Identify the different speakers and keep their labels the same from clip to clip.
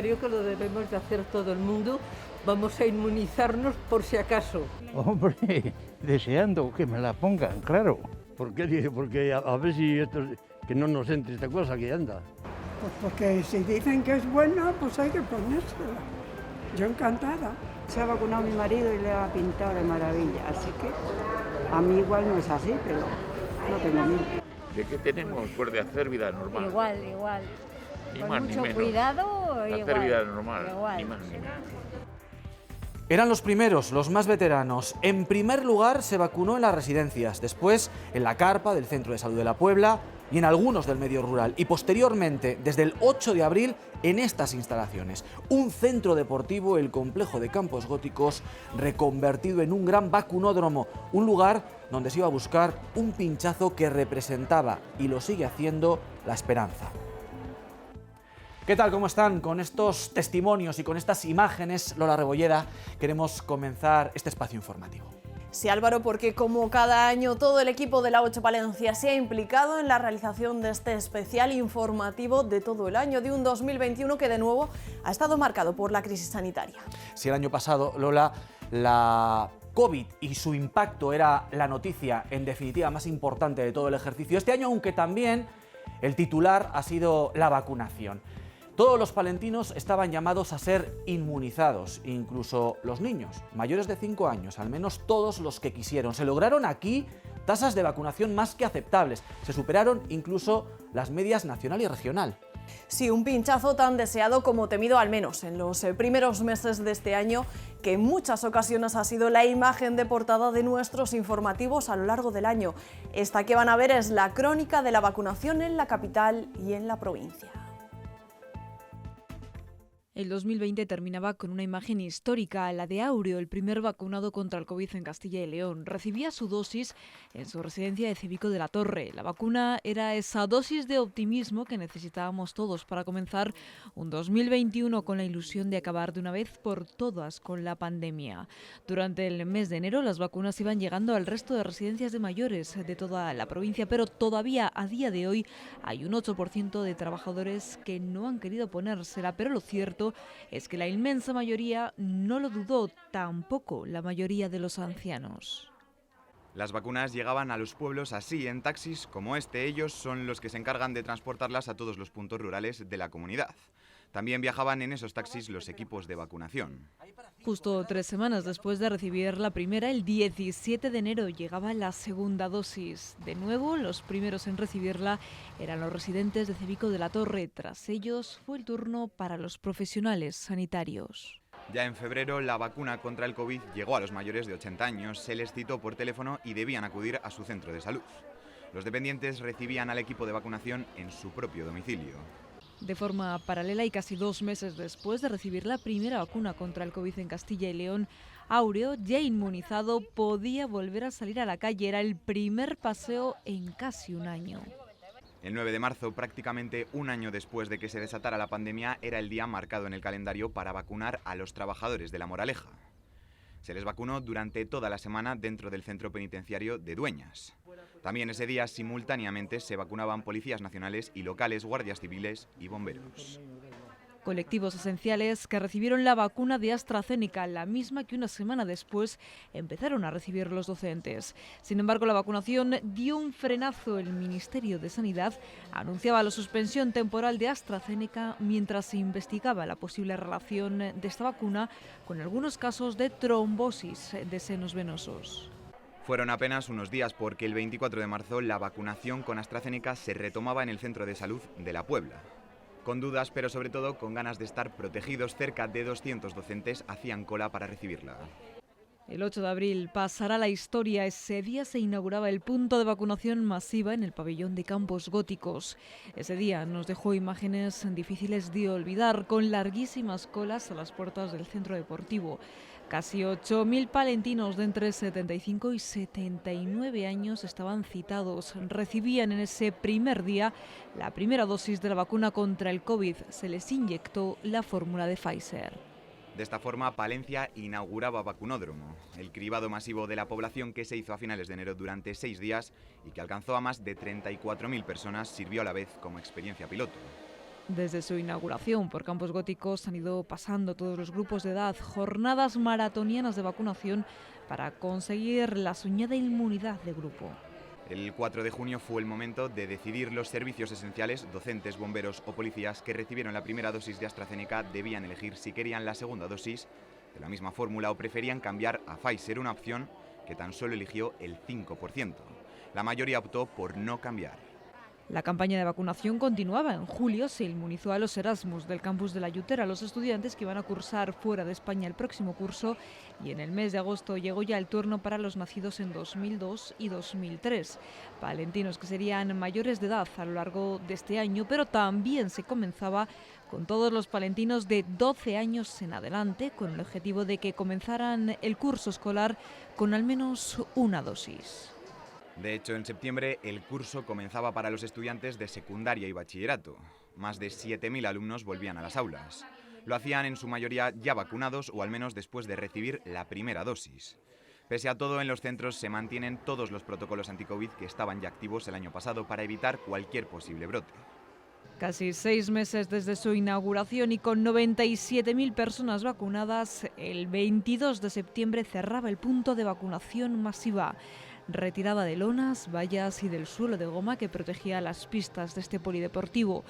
Speaker 1: creo que lo debemos de hacer todo el mundo. Vamos a inmunizarnos por si acaso.
Speaker 2: Hombre, deseando que me la pongan, claro.
Speaker 3: ¿Por qué? Dice, porque a ver si esto, que no nos entre esta cosa que anda.
Speaker 4: Pues porque si dicen que es buena, pues hay que ponérsela. Yo encantada.
Speaker 5: Se ha vacunado mi marido y le ha pintado de maravilla, así que a mí igual no es así, pero no tengo miedo.
Speaker 6: ¿De qué tenemos? Pues de hacer vida normal.
Speaker 7: Igual.
Speaker 6: Ni
Speaker 7: Con
Speaker 6: más
Speaker 7: mucho
Speaker 6: ni menos.
Speaker 7: cuidado,
Speaker 6: Hacer
Speaker 7: igual.
Speaker 6: vida normal,
Speaker 7: Igual.
Speaker 6: ni más ni menos.
Speaker 8: Eran los primeros, los más veteranos. En primer lugar se vacunó en las residencias, después en la carpa del Centro de Salud de la Puebla y en algunos del medio rural. Y posteriormente, desde el 8 de abril, en estas instalaciones. Un centro deportivo, el complejo de Campos Góticos, reconvertido en un gran vacunódromo. Un lugar donde se iba a buscar un pinchazo que representaba, y lo sigue haciendo, la esperanza. ¿Qué tal? ¿Cómo están? Con estos testimonios y con estas imágenes, Lola Rebolleda, queremos comenzar este espacio informativo.
Speaker 9: Sí, Álvaro, porque como cada año todo el equipo de la 8 Palencia se ha implicado en la realización de este especial informativo de todo el año, de un 2021 que de nuevo ha estado marcado por la crisis sanitaria.
Speaker 8: Si el año pasado, Lola, la COVID y su impacto era la noticia, en definitiva, más importante de todo el ejercicio, este año, aunque también el titular ha sido la vacunación. Todos los palentinos estaban llamados a ser inmunizados, incluso los niños, mayores de 5 años, al menos todos los que quisieron. Se lograron aquí tasas de vacunación más que aceptables. Se superaron incluso las medias nacional y regional.
Speaker 9: Sí, un pinchazo tan deseado como temido, al menos en los primeros meses de este año, que en muchas ocasiones ha sido la imagen de portada de nuestros informativos a lo largo del año. Esta que van a ver es la crónica de la vacunación en la capital y en la provincia.
Speaker 10: El 2020 terminaba con una imagen histórica, la de Aureo, el primer vacunado contra el COVID en Castilla y León. Recibía su dosis en su residencia de Cebico de la Torre. La vacuna era esa dosis de optimismo que necesitábamos todos para comenzar un 2021 con la ilusión de acabar de una vez por todas con la pandemia. Durante el mes de enero las vacunas iban llegando al resto de residencias de mayores de toda la provincia, pero todavía a día de hoy hay un 8% de trabajadores que no han querido ponérsela, pero lo cierto es que la inmensa mayoría no lo dudó, tampoco la mayoría de los ancianos.
Speaker 11: Las vacunas llegaban a los pueblos así, en taxis como este. Ellos son los que se encargan de transportarlas a todos los puntos rurales de la comunidad. También viajaban en esos taxis los equipos de vacunación.
Speaker 10: Justo 3 semanas después de recibir la primera, el 17 de enero llegaba la segunda dosis. De nuevo, los primeros en recibirla eran los residentes de Cebico de la Torre. Tras ellos fue el turno para los profesionales sanitarios.
Speaker 11: Ya en febrero, la vacuna contra el COVID llegó a los mayores de 80 años. Se les citó por teléfono y debían acudir a su centro de salud. Los dependientes recibían al equipo de vacunación en su propio domicilio.
Speaker 10: De forma paralela y casi 2 meses después de recibir la primera vacuna contra el COVID en Castilla y León, Aureo, ya inmunizado, podía volver a salir a la calle. Era el primer paseo en casi un año.
Speaker 11: El 9 de marzo, prácticamente un año después de que se desatara la pandemia, era el día marcado en el calendario para vacunar a los trabajadores de La Moraleja. Se les vacunó durante toda la semana dentro del centro penitenciario de Dueñas. También ese día, simultáneamente, se vacunaban policías nacionales y locales, guardias civiles y bomberos.
Speaker 10: Colectivos esenciales que recibieron la vacuna de AstraZeneca, la misma que una semana después empezaron a recibir los docentes. Sin embargo, la vacunación dio un frenazo. El Ministerio de Sanidad anunciaba la suspensión temporal de AstraZeneca mientras se investigaba la posible relación de esta vacuna con algunos casos de trombosis de senos venosos.
Speaker 11: Fueron apenas unos días porque el 24 de marzo la vacunación con AstraZeneca se retomaba en el Centro de Salud de La Puebla. Con dudas, pero sobre todo con ganas de estar protegidos, cerca de 200 docentes hacían cola para recibirla.
Speaker 10: El 8 de abril pasará la historia. Ese día se inauguraba el punto de vacunación masiva en el pabellón de Campos Góticos. Ese día nos dejó imágenes difíciles de olvidar, con larguísimas colas a las puertas del centro deportivo. Casi 8.000 palentinos de entre 75 y 79 años estaban citados. Recibían en ese primer día la primera dosis de la vacuna contra el COVID. Se les inyectó la fórmula de Pfizer.
Speaker 11: De esta forma, Palencia inauguraba Vacunódromo, el cribado masivo de la población que se hizo a finales de enero durante 6 días y que alcanzó a más de 34.000 personas, sirvió a la vez como experiencia piloto.
Speaker 10: Desde su inauguración por Campos Góticos han ido pasando todos los grupos de edad jornadas maratonianas de vacunación para conseguir la soñada inmunidad de grupo.
Speaker 11: El 4 de junio fue el momento de decidir los servicios esenciales, docentes, bomberos o policías que recibieron la primera dosis de AstraZeneca debían elegir si querían la segunda dosis de la misma fórmula o preferían cambiar a Pfizer, una opción que tan solo eligió el 5%. La mayoría optó por no cambiar.
Speaker 10: La campaña de vacunación continuaba. En julio se inmunizó a los Erasmus del campus de La Llutera, los estudiantes que iban a cursar fuera de España el próximo curso, y en el mes de agosto llegó ya el turno para los nacidos en 2002 y 2003. Palentinos que serían mayores de edad a lo largo de este año, pero también se comenzaba con todos los palentinos de 12 años en adelante, con el objetivo de que comenzaran el curso escolar con al menos una dosis.
Speaker 11: De hecho, en septiembre el curso comenzaba para los estudiantes de secundaria y bachillerato. Más de 7.000 alumnos volvían a las aulas. Lo hacían en su mayoría ya vacunados o al menos después de recibir la primera dosis. Pese a todo, en los centros se mantienen todos los protocolos anti-COVID que estaban ya activos el año pasado para evitar cualquier posible brote.
Speaker 10: Casi 6 meses desde su inauguración y con 97.000 personas vacunadas, el 22 de septiembre cerraba el punto de vacunación masiva. Retirada de lonas, vallas y del suelo de goma que protegía las pistas de este polideportivo.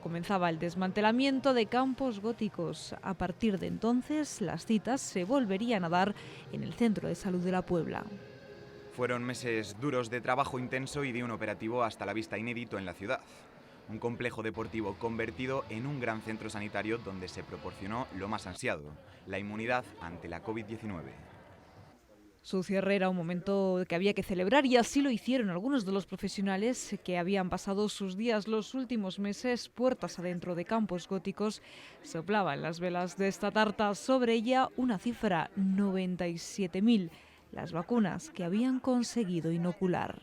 Speaker 10: Comenzaba el desmantelamiento de Campos Góticos. A partir de entonces, las citas se volverían a dar en el Centro de Salud de la Puebla.
Speaker 11: Fueron meses duros de trabajo intenso y de un operativo hasta la vista inédito en la ciudad. Un complejo deportivo convertido en un gran centro sanitario donde se proporcionó lo más ansiado, la inmunidad ante la COVID-19.
Speaker 10: Su cierre era un momento que había que celebrar y así lo hicieron algunos de los profesionales que habían pasado sus días los últimos meses puertas adentro de Campos Góticos. Soplaban las velas de esta tarta, sobre ella una cifra: 97.000, las vacunas que habían conseguido inocular.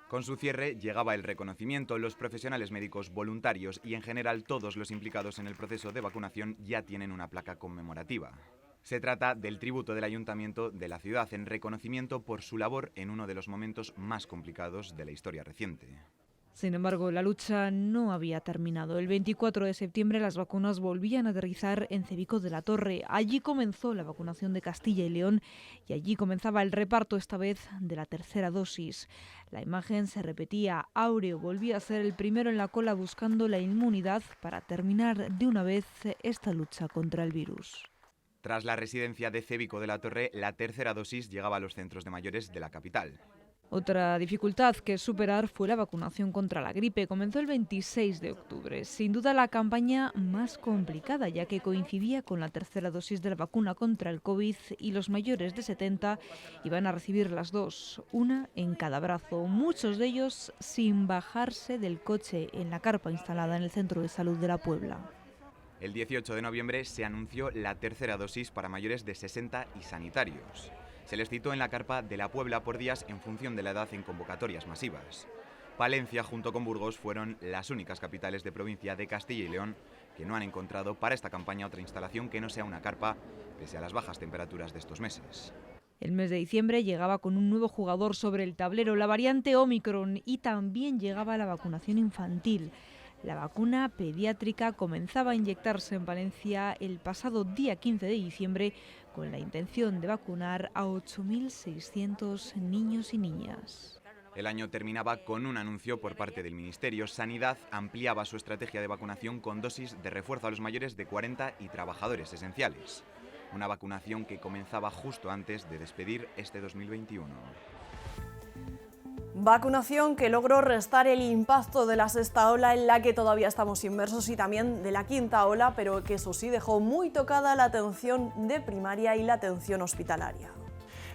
Speaker 11: Con su cierre llegaba el reconocimiento. Los profesionales médicos, voluntarios y en general todos los implicados en el proceso de vacunación ya tienen una placa conmemorativa. Se trata del tributo del Ayuntamiento de la ciudad en reconocimiento por su labor en uno de los momentos más complicados de la historia reciente.
Speaker 10: Sin embargo, la lucha no había terminado. El 24 de septiembre las vacunas volvían a aterrizar en Cevico de la Torre. Allí comenzó la vacunación de Castilla y León y allí comenzaba el reparto, esta vez de la tercera dosis. La imagen se repetía. Áureo volvía a ser el primero en la cola buscando la inmunidad para terminar de una vez esta lucha contra el virus.
Speaker 11: Tras la residencia de Cevico de la Torre, la tercera dosis llegaba a los centros de mayores de la capital.
Speaker 10: Otra dificultad que superar fue la vacunación contra la gripe. Comenzó el 26 de octubre. Sin duda la campaña más complicada, ya que coincidía con la tercera dosis de la vacuna contra el COVID y los mayores de 70 iban a recibir las dos, una en cada brazo. Muchos de ellos sin bajarse del coche en la carpa instalada en el Centro de Salud de la Puebla.
Speaker 11: El 18 de noviembre se anunció la tercera dosis para mayores de 60 y sanitarios. Se les citó en la carpa de la Puebla por días en función de la edad en convocatorias masivas. Palencia junto con Burgos fueron las únicas capitales de provincia de Castilla y León que no han encontrado para esta campaña otra instalación que no sea una carpa, pese a las bajas temperaturas de estos meses.
Speaker 10: El mes de diciembre llegaba con un nuevo jugador sobre el tablero, la variante Omicron, y también llegaba la vacunación infantil. La vacuna pediátrica comenzaba a inyectarse en Palencia el pasado día 15 de diciembre con la intención de vacunar a 8.600 niños y niñas.
Speaker 11: El año terminaba con un anuncio por parte del Ministerio. Sanidad ampliaba su estrategia de vacunación con dosis de refuerzo a los mayores de 40 y trabajadores esenciales. Una vacunación que comenzaba justo antes de despedir este 2021.
Speaker 9: Vacunación que logró restar el impacto de la sexta ola en la que todavía estamos inmersos y también de la quinta ola, pero que eso sí dejó muy tocada la atención de primaria y la atención hospitalaria.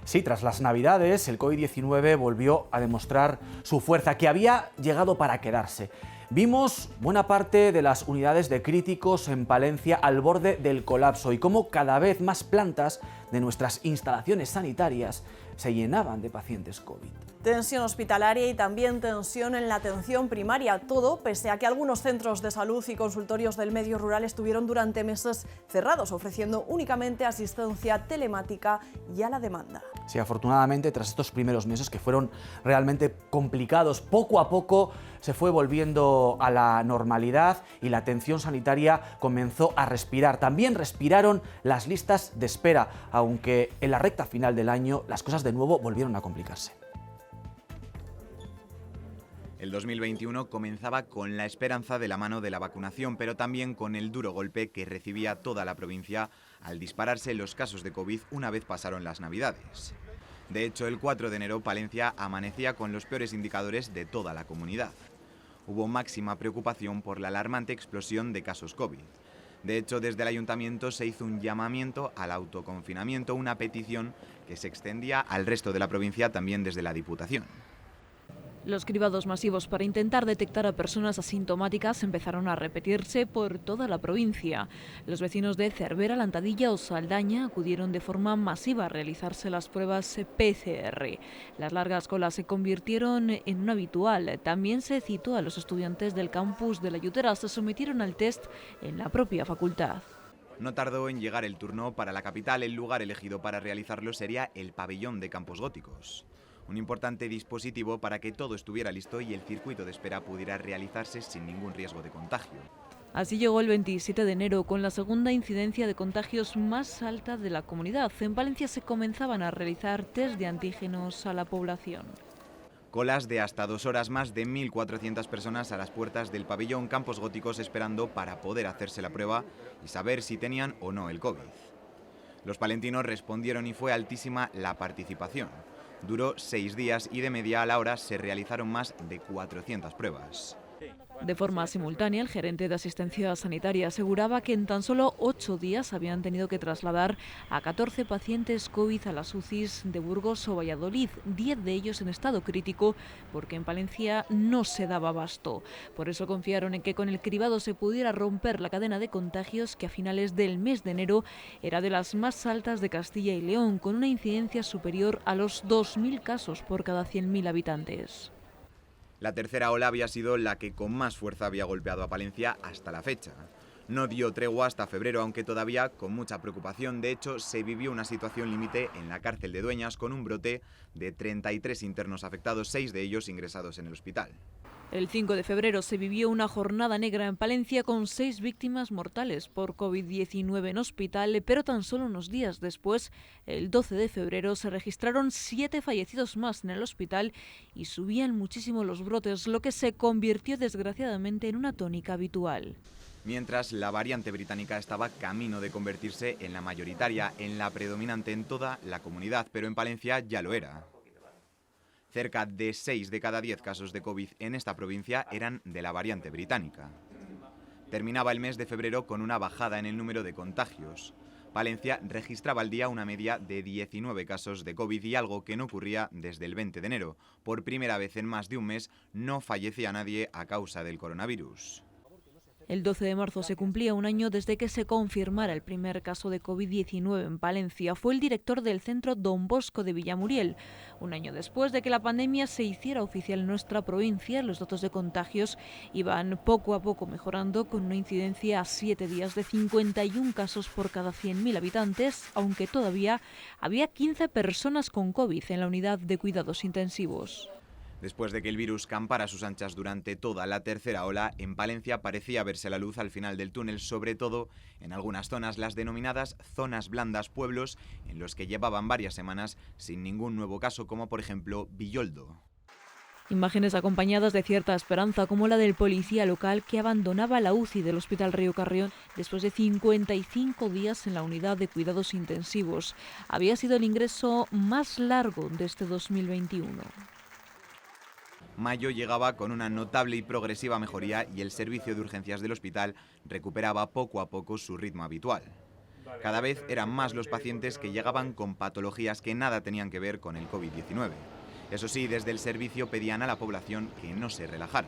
Speaker 8: Sí, tras las Navidades, el COVID-19 volvió a demostrar su fuerza, que había llegado para quedarse. Vimos buena parte de las unidades de críticos en Palencia al borde del colapso y cómo cada vez más plantas de nuestras instalaciones sanitarias se llenaban de pacientes COVID.
Speaker 9: Tensión hospitalaria y también tensión en la atención primaria, todo pese a que algunos centros de salud y consultorios del medio rural estuvieron durante meses cerrados, ofreciendo únicamente asistencia telemática y a la demanda.
Speaker 8: Sí, afortunadamente, tras estos primeros meses que fueron realmente complicados, poco a poco se fue volviendo a la normalidad y la atención sanitaria comenzó a respirar. También respiraron las listas de espera, aunque en la recta final del año las cosas de nuevo volvieron a complicarse.
Speaker 11: El 2021 comenzaba con la esperanza de la mano de la vacunación, pero también con el duro golpe que recibía toda la provincia al dispararse los casos de COVID una vez pasaron las Navidades. De hecho, el 4 de enero Palencia amanecía con los peores indicadores de toda la comunidad. Hubo máxima preocupación por la alarmante explosión de casos COVID. De hecho, desde el ayuntamiento se hizo un llamamiento al autoconfinamiento, una petición que se extendía al resto de la provincia también desde la Diputación.
Speaker 10: Los cribados masivos para intentar detectar a personas asintomáticas empezaron a repetirse por toda la provincia. Los vecinos de Cervera, Lantadilla o Saldaña acudieron de forma masiva a realizarse las pruebas PCR. Las largas colas se convirtieron en un habitual. También se citó a los estudiantes del campus de La Yutera, se sometieron al test en la propia facultad.
Speaker 11: No tardó en llegar el turno para la capital. El lugar elegido para realizarlo sería el pabellón de Campos Góticos. Un importante dispositivo para que todo estuviera listo y el circuito de espera pudiera realizarse sin ningún riesgo de contagio.
Speaker 10: Así llegó el 27 de enero, con la segunda incidencia de contagios más alta de la comunidad. En Palencia se comenzaban a realizar test de antígenos a la población.
Speaker 11: Colas de hasta 2 horas, más de 1.400 personas a las puertas del pabellón Campos Góticos esperando para poder hacerse la prueba y saber si tenían o no el COVID. Los palentinos respondieron y fue altísima la participación. Duró 6 días y de media a la hora se realizaron más de 400 pruebas.
Speaker 10: De forma simultánea, el gerente de asistencia sanitaria aseguraba que en tan solo 8 días habían tenido que trasladar a 14 pacientes COVID a las UCIs de Burgos o Valladolid, 10 de ellos en estado crítico porque en Palencia no se daba abasto. Por eso confiaron en que con el cribado se pudiera romper la cadena de contagios que a finales del mes de enero era de las más altas de Castilla y León, con una incidencia superior a los 2.000 casos por cada 100.000 habitantes.
Speaker 11: La tercera ola había sido la que con más fuerza había golpeado a Palencia hasta la fecha. No dio tregua hasta febrero, aunque todavía con mucha preocupación. De hecho, se vivió una situación límite en la cárcel de Dueñas con un brote de 33 internos afectados, 6 de ellos ingresados en el hospital.
Speaker 10: El 5 de febrero se vivió una jornada negra en Palencia con 6 víctimas mortales por COVID-19 en hospital, pero tan solo unos días después, el 12 de febrero, se registraron 7 fallecidos más en el hospital y subían muchísimo los brotes, lo que se convirtió desgraciadamente en una tónica habitual.
Speaker 11: Mientras la variante británica estaba camino de convertirse en la mayoritaria, en la predominante en toda la comunidad, pero en Palencia ya lo era. Cerca de 6 de cada 10 casos de COVID en esta provincia eran de la variante británica. Terminaba el mes de febrero con una bajada en el número de contagios. Palencia registraba al día una media de 19 casos de COVID y algo que no ocurría desde el 20 de enero. Por primera vez en más de un mes no fallecía nadie a causa del coronavirus.
Speaker 10: El 12 de marzo se cumplía un año desde que se confirmara el primer caso de COVID-19 en Palencia. Fue el director del centro Don Bosco de Villamuriel. Un año después de que la pandemia se hiciera oficial en nuestra provincia, los datos de contagios iban poco a poco mejorando, con una incidencia a 7 días de 51 casos por cada 100.000 habitantes, aunque todavía había 15 personas con COVID en la unidad de cuidados intensivos.
Speaker 11: Después de que el virus campara a sus anchas durante toda la tercera ola, en Palencia parecía verse la luz al final del túnel, sobre todo en algunas zonas, las denominadas zonas blandas, pueblos en los que llevaban varias semanas sin ningún nuevo caso, como por ejemplo Villoldo.
Speaker 10: Imágenes acompañadas de cierta esperanza, como la del policía local que abandonaba la UCI del Hospital Río Carrión después de 55 días en la unidad de cuidados intensivos. Había sido el ingreso más largo de este 2021.
Speaker 11: Mayo llegaba con una notable y progresiva mejoría y el servicio de urgencias del hospital recuperaba poco a poco su ritmo habitual. Cada vez eran más los pacientes que llegaban con patologías que nada tenían que ver con el COVID-19. Eso sí, desde el servicio pedían a la población que no se relajara.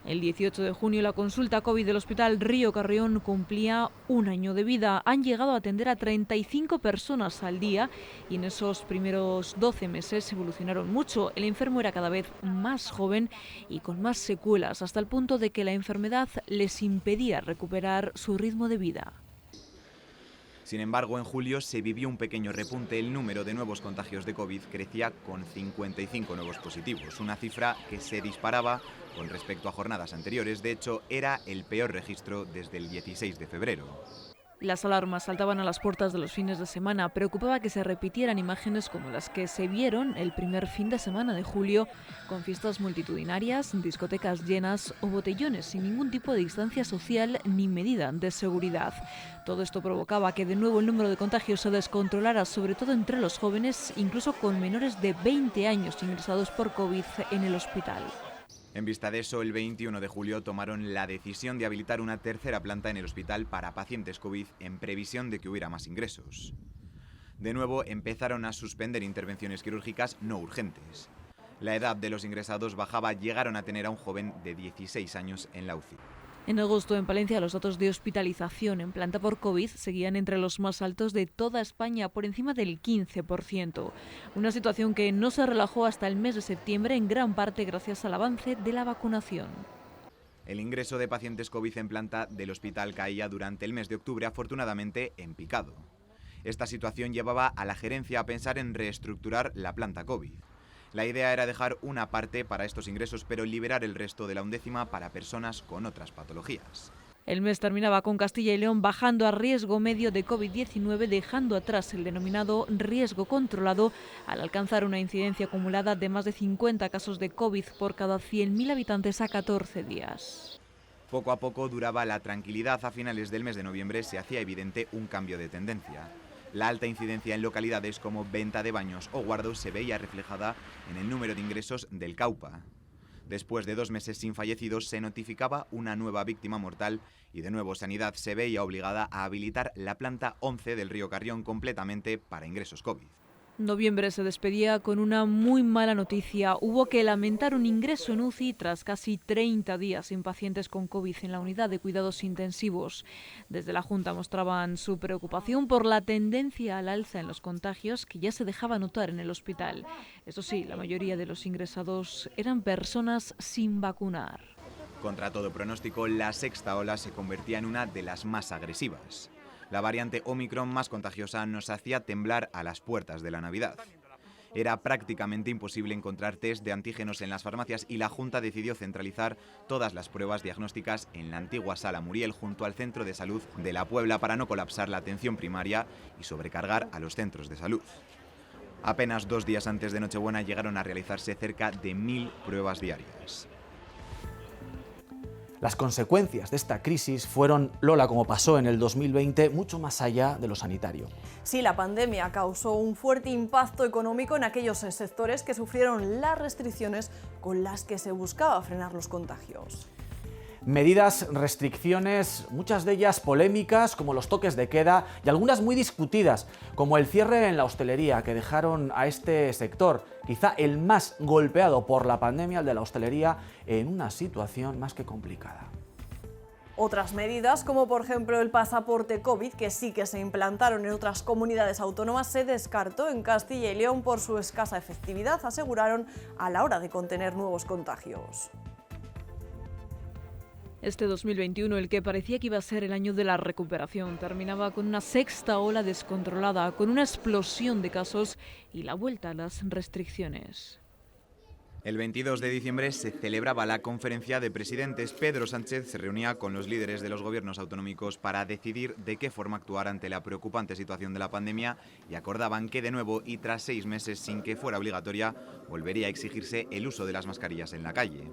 Speaker 10: El 18 de junio la consulta COVID del Hospital Río Carrión cumplía 1 año de vida. Han llegado a atender a 35 personas al día y en esos primeros 12 meses evolucionaron mucho. El enfermo era cada vez más joven y con más secuelas, hasta el punto de que la enfermedad les impedía recuperar su ritmo de vida.
Speaker 11: Sin embargo, en julio se vivió un pequeño repunte. El número de nuevos contagios de COVID crecía con 55 nuevos positivos, una cifra que se disparaba con respecto a jornadas anteriores. De hecho, era el peor registro desde el 16 de febrero.
Speaker 10: Las alarmas saltaban a las puertas de los fines de semana. Preocupaba que se repitieran imágenes como las que se vieron el primer fin de semana de julio, con fiestas multitudinarias, discotecas llenas o botellones sin ningún tipo de distancia social ni medida de seguridad. Todo esto provocaba que de nuevo el número de contagios se descontrolara, sobre todo entre los jóvenes, incluso con menores de 20 años ingresados por COVID en el hospital.
Speaker 11: En vista de eso, el 21 de julio tomaron la decisión de habilitar una tercera planta en el hospital para pacientes COVID en previsión de que hubiera más ingresos. De nuevo, empezaron a suspender intervenciones quirúrgicas no urgentes. La edad de los ingresados bajaba, llegaron a tener a un joven de 16 años en la UCI.
Speaker 10: En agosto, en Palencia, los datos de hospitalización en planta por COVID seguían entre los más altos de toda España, por encima del 15%. Una situación que no se relajó hasta el mes de septiembre, en gran parte gracias al avance de la vacunación.
Speaker 11: El ingreso de pacientes COVID en planta del hospital caía durante el mes de octubre, afortunadamente en picado. Esta situación llevaba a la gerencia a pensar en reestructurar la planta COVID. La idea era dejar una parte para estos ingresos, pero liberar el resto de la 1/10 para personas con otras patologías.
Speaker 10: El mes terminaba con Castilla y León bajando a riesgo medio de COVID-19, dejando atrás el denominado riesgo controlado, al alcanzar una incidencia acumulada de más de 50 casos de COVID por cada 100.000 habitantes a 14 días.
Speaker 11: Poco a poco duraba la tranquilidad. A finales del mes de noviembre se hacía evidente un cambio de tendencia. La alta incidencia en localidades como Venta de Baños o Guardo se veía reflejada en el número de ingresos del Caupa. Después de 2 meses sin fallecidos, se notificaba una nueva víctima mortal y de nuevo Sanidad se veía obligada a habilitar la planta 11 del Río Carrión completamente para ingresos COVID.
Speaker 10: Noviembre se despedía con una muy mala noticia. Hubo que lamentar un ingreso en UCI tras casi 30 días sin pacientes con COVID en la unidad de cuidados intensivos. Desde la Junta mostraban su preocupación por la tendencia al alza en los contagios que ya se dejaba notar en el hospital. Eso sí, la mayoría de los ingresados eran personas sin vacunar.
Speaker 11: Contra todo pronóstico, la sexta ola se convertía en una de las más agresivas. La variante Omicron más contagiosa nos hacía temblar a las puertas de la Navidad. Era prácticamente imposible encontrar test de antígenos en las farmacias y la Junta decidió centralizar todas las pruebas diagnósticas en la antigua Sala Muriel junto al Centro de Salud de La Puebla para no colapsar la atención primaria y sobrecargar a los centros de salud. Apenas 2 días antes de Nochebuena llegaron a realizarse cerca de 1000 pruebas diarias.
Speaker 8: Las consecuencias de esta crisis fueron, Lola, como pasó en el 2020, mucho más allá de lo sanitario.
Speaker 9: Sí, la pandemia causó un fuerte impacto económico en aquellos sectores que sufrieron las restricciones con las que se buscaba frenar los contagios.
Speaker 8: Medidas, restricciones, muchas de ellas polémicas, como los toques de queda, y algunas muy discutidas, como el cierre en la hostelería, que dejaron a este sector, quizá el más golpeado por la pandemia, el de la hostelería, en una situación más que complicada.
Speaker 9: Otras medidas, como por ejemplo el pasaporte COVID, que sí que se implantaron en otras comunidades autónomas, se descartó en Castilla y León por su escasa efectividad, aseguraron, a la hora de contener nuevos contagios.
Speaker 10: Este 2021, el que parecía que iba a ser el año de la recuperación, terminaba con una sexta ola descontrolada, con una explosión de casos y la vuelta a las restricciones.
Speaker 11: El 22 de diciembre se celebraba la conferencia de presidentes. Pedro Sánchez se reunía con los líderes de los gobiernos autonómicos para decidir de qué forma actuar ante la preocupante situación de la pandemia y acordaban que de nuevo y tras 6 meses sin que fuera obligatoria, volvería a exigirse el uso de las mascarillas en la calle.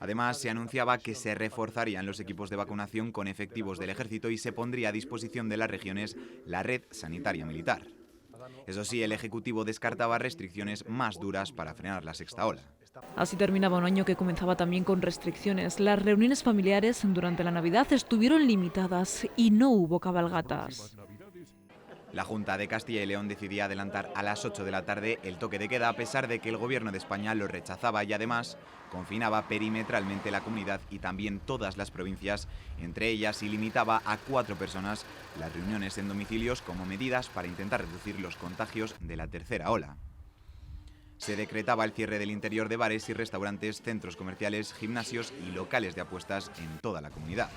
Speaker 11: Además, se anunciaba que se reforzarían los equipos de vacunación con efectivos del Ejército y se pondría a disposición de las regiones la red sanitaria militar. Eso sí, el Ejecutivo descartaba restricciones más duras para frenar la sexta ola.
Speaker 10: Así terminaba un año que comenzaba también con restricciones. Las reuniones familiares durante la Navidad estuvieron limitadas y no hubo cabalgatas.
Speaker 11: La Junta de Castilla y León decidía adelantar a las 8 de la tarde el toque de queda a pesar de que el Gobierno de España lo rechazaba y además confinaba perimetralmente la comunidad y también todas las provincias, entre ellas, y limitaba a 4 personas las reuniones en domicilios como medidas para intentar reducir los contagios de la tercera ola. Se decretaba el cierre del interior de bares y restaurantes, centros comerciales, gimnasios y locales de apuestas en toda la comunidad.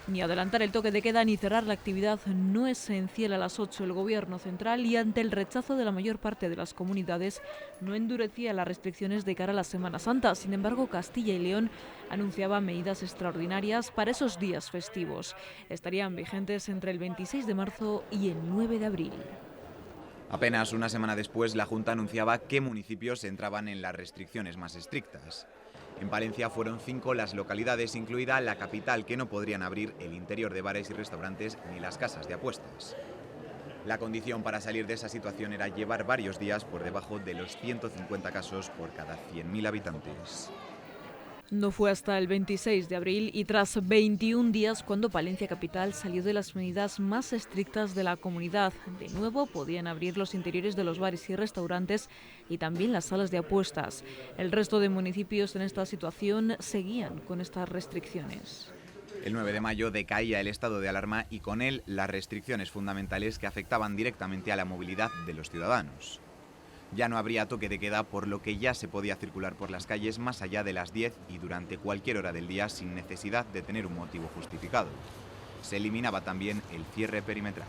Speaker 10: Ni adelantar el toque de queda ni cerrar la actividad no esencial a las 8 el Gobierno central, y ante el rechazo de la mayor parte de las comunidades no endurecía las restricciones de cara a la Semana Santa. Sin embargo, Castilla y León anunciaba medidas extraordinarias para esos días festivos. Estarían vigentes entre el 26 de marzo y el 9 de abril.
Speaker 11: Apenas una semana después, la Junta anunciaba qué municipios entraban en las restricciones más estrictas. En Palencia fueron 5 las localidades, incluida la capital, que no podrían abrir el interior de bares y restaurantes ni las casas de apuestas. La condición para salir de esa situación era llevar varios días por debajo de los 150 casos por cada 100.000 habitantes.
Speaker 10: No fue hasta el 26 de abril y tras 21 días cuando Palencia Capital salió de las medidas más estrictas de la comunidad. De nuevo podían abrir los interiores de los bares y restaurantes y también las salas de apuestas. El resto de municipios en esta situación seguían con estas restricciones.
Speaker 11: El 9 de mayo decaía el estado de alarma y con él las restricciones fundamentales que afectaban directamente a la movilidad de los ciudadanos. Ya no habría toque de queda, por lo que ya se podía circular por las calles más allá de las 10 y durante cualquier hora del día sin necesidad de tener un motivo justificado. Se eliminaba también el cierre perimetral.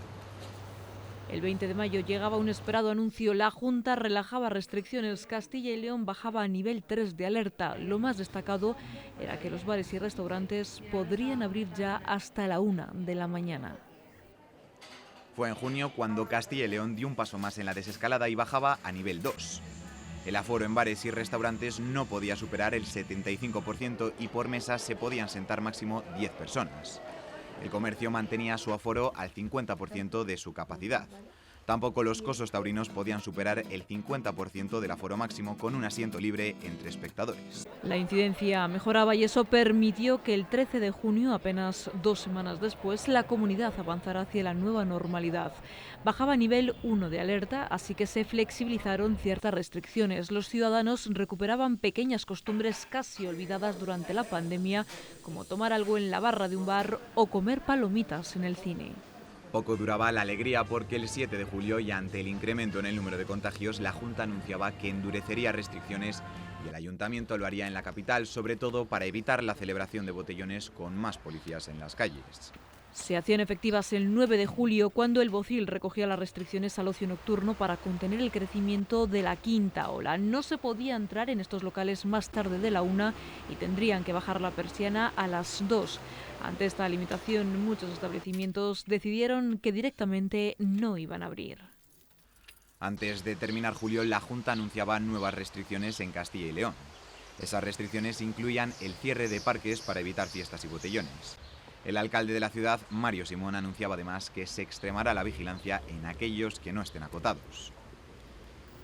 Speaker 10: El 20 de mayo llegaba un esperado anuncio. La Junta relajaba restricciones. Castilla y León bajaba a nivel 3 de alerta. Lo más destacado era que los bares y restaurantes podrían abrir ya hasta la 1 de la mañana.
Speaker 11: Fue en junio cuando Castilla y León dio un paso más en la desescalada y bajaba a nivel 2. El aforo en bares y restaurantes no podía superar el 75% y por mesa se podían sentar máximo 10 personas. El comercio mantenía su aforo al 50% de su capacidad. Tampoco los cosos taurinos podían superar el 50% del aforo máximo con un asiento libre entre espectadores.
Speaker 10: La incidencia mejoraba y eso permitió que el 13 de junio, apenas 2 semanas después, la comunidad avanzara hacia la nueva normalidad. Bajaba a nivel 1 de alerta, así que se flexibilizaron ciertas restricciones. Los ciudadanos recuperaban pequeñas costumbres casi olvidadas durante la pandemia, como tomar algo en la barra de un bar o comer palomitas en el cine.
Speaker 11: Poco duraba la alegría porque el 7 de julio y ante el incremento en el número de contagios, la Junta anunciaba que endurecería restricciones y el Ayuntamiento lo haría en la capital, sobre todo para evitar la celebración de botellones con más policías en las calles.
Speaker 10: Se hacían efectivas el 9 de julio cuando el Bocil recogía las restricciones al ocio nocturno para contener el crecimiento de la quinta ola. No se podía entrar en estos locales más tarde de la 1 y tendrían que bajar la persiana a las 2. Ante esta limitación, muchos establecimientos decidieron que directamente no iban a abrir.
Speaker 11: Antes de terminar julio, la Junta anunciaba nuevas restricciones en Castilla y León. Esas restricciones incluían el cierre de parques para evitar fiestas y botellones. El alcalde de la ciudad, Mario Simón, anunciaba además que se extremará la vigilancia en aquellos que no estén acotados.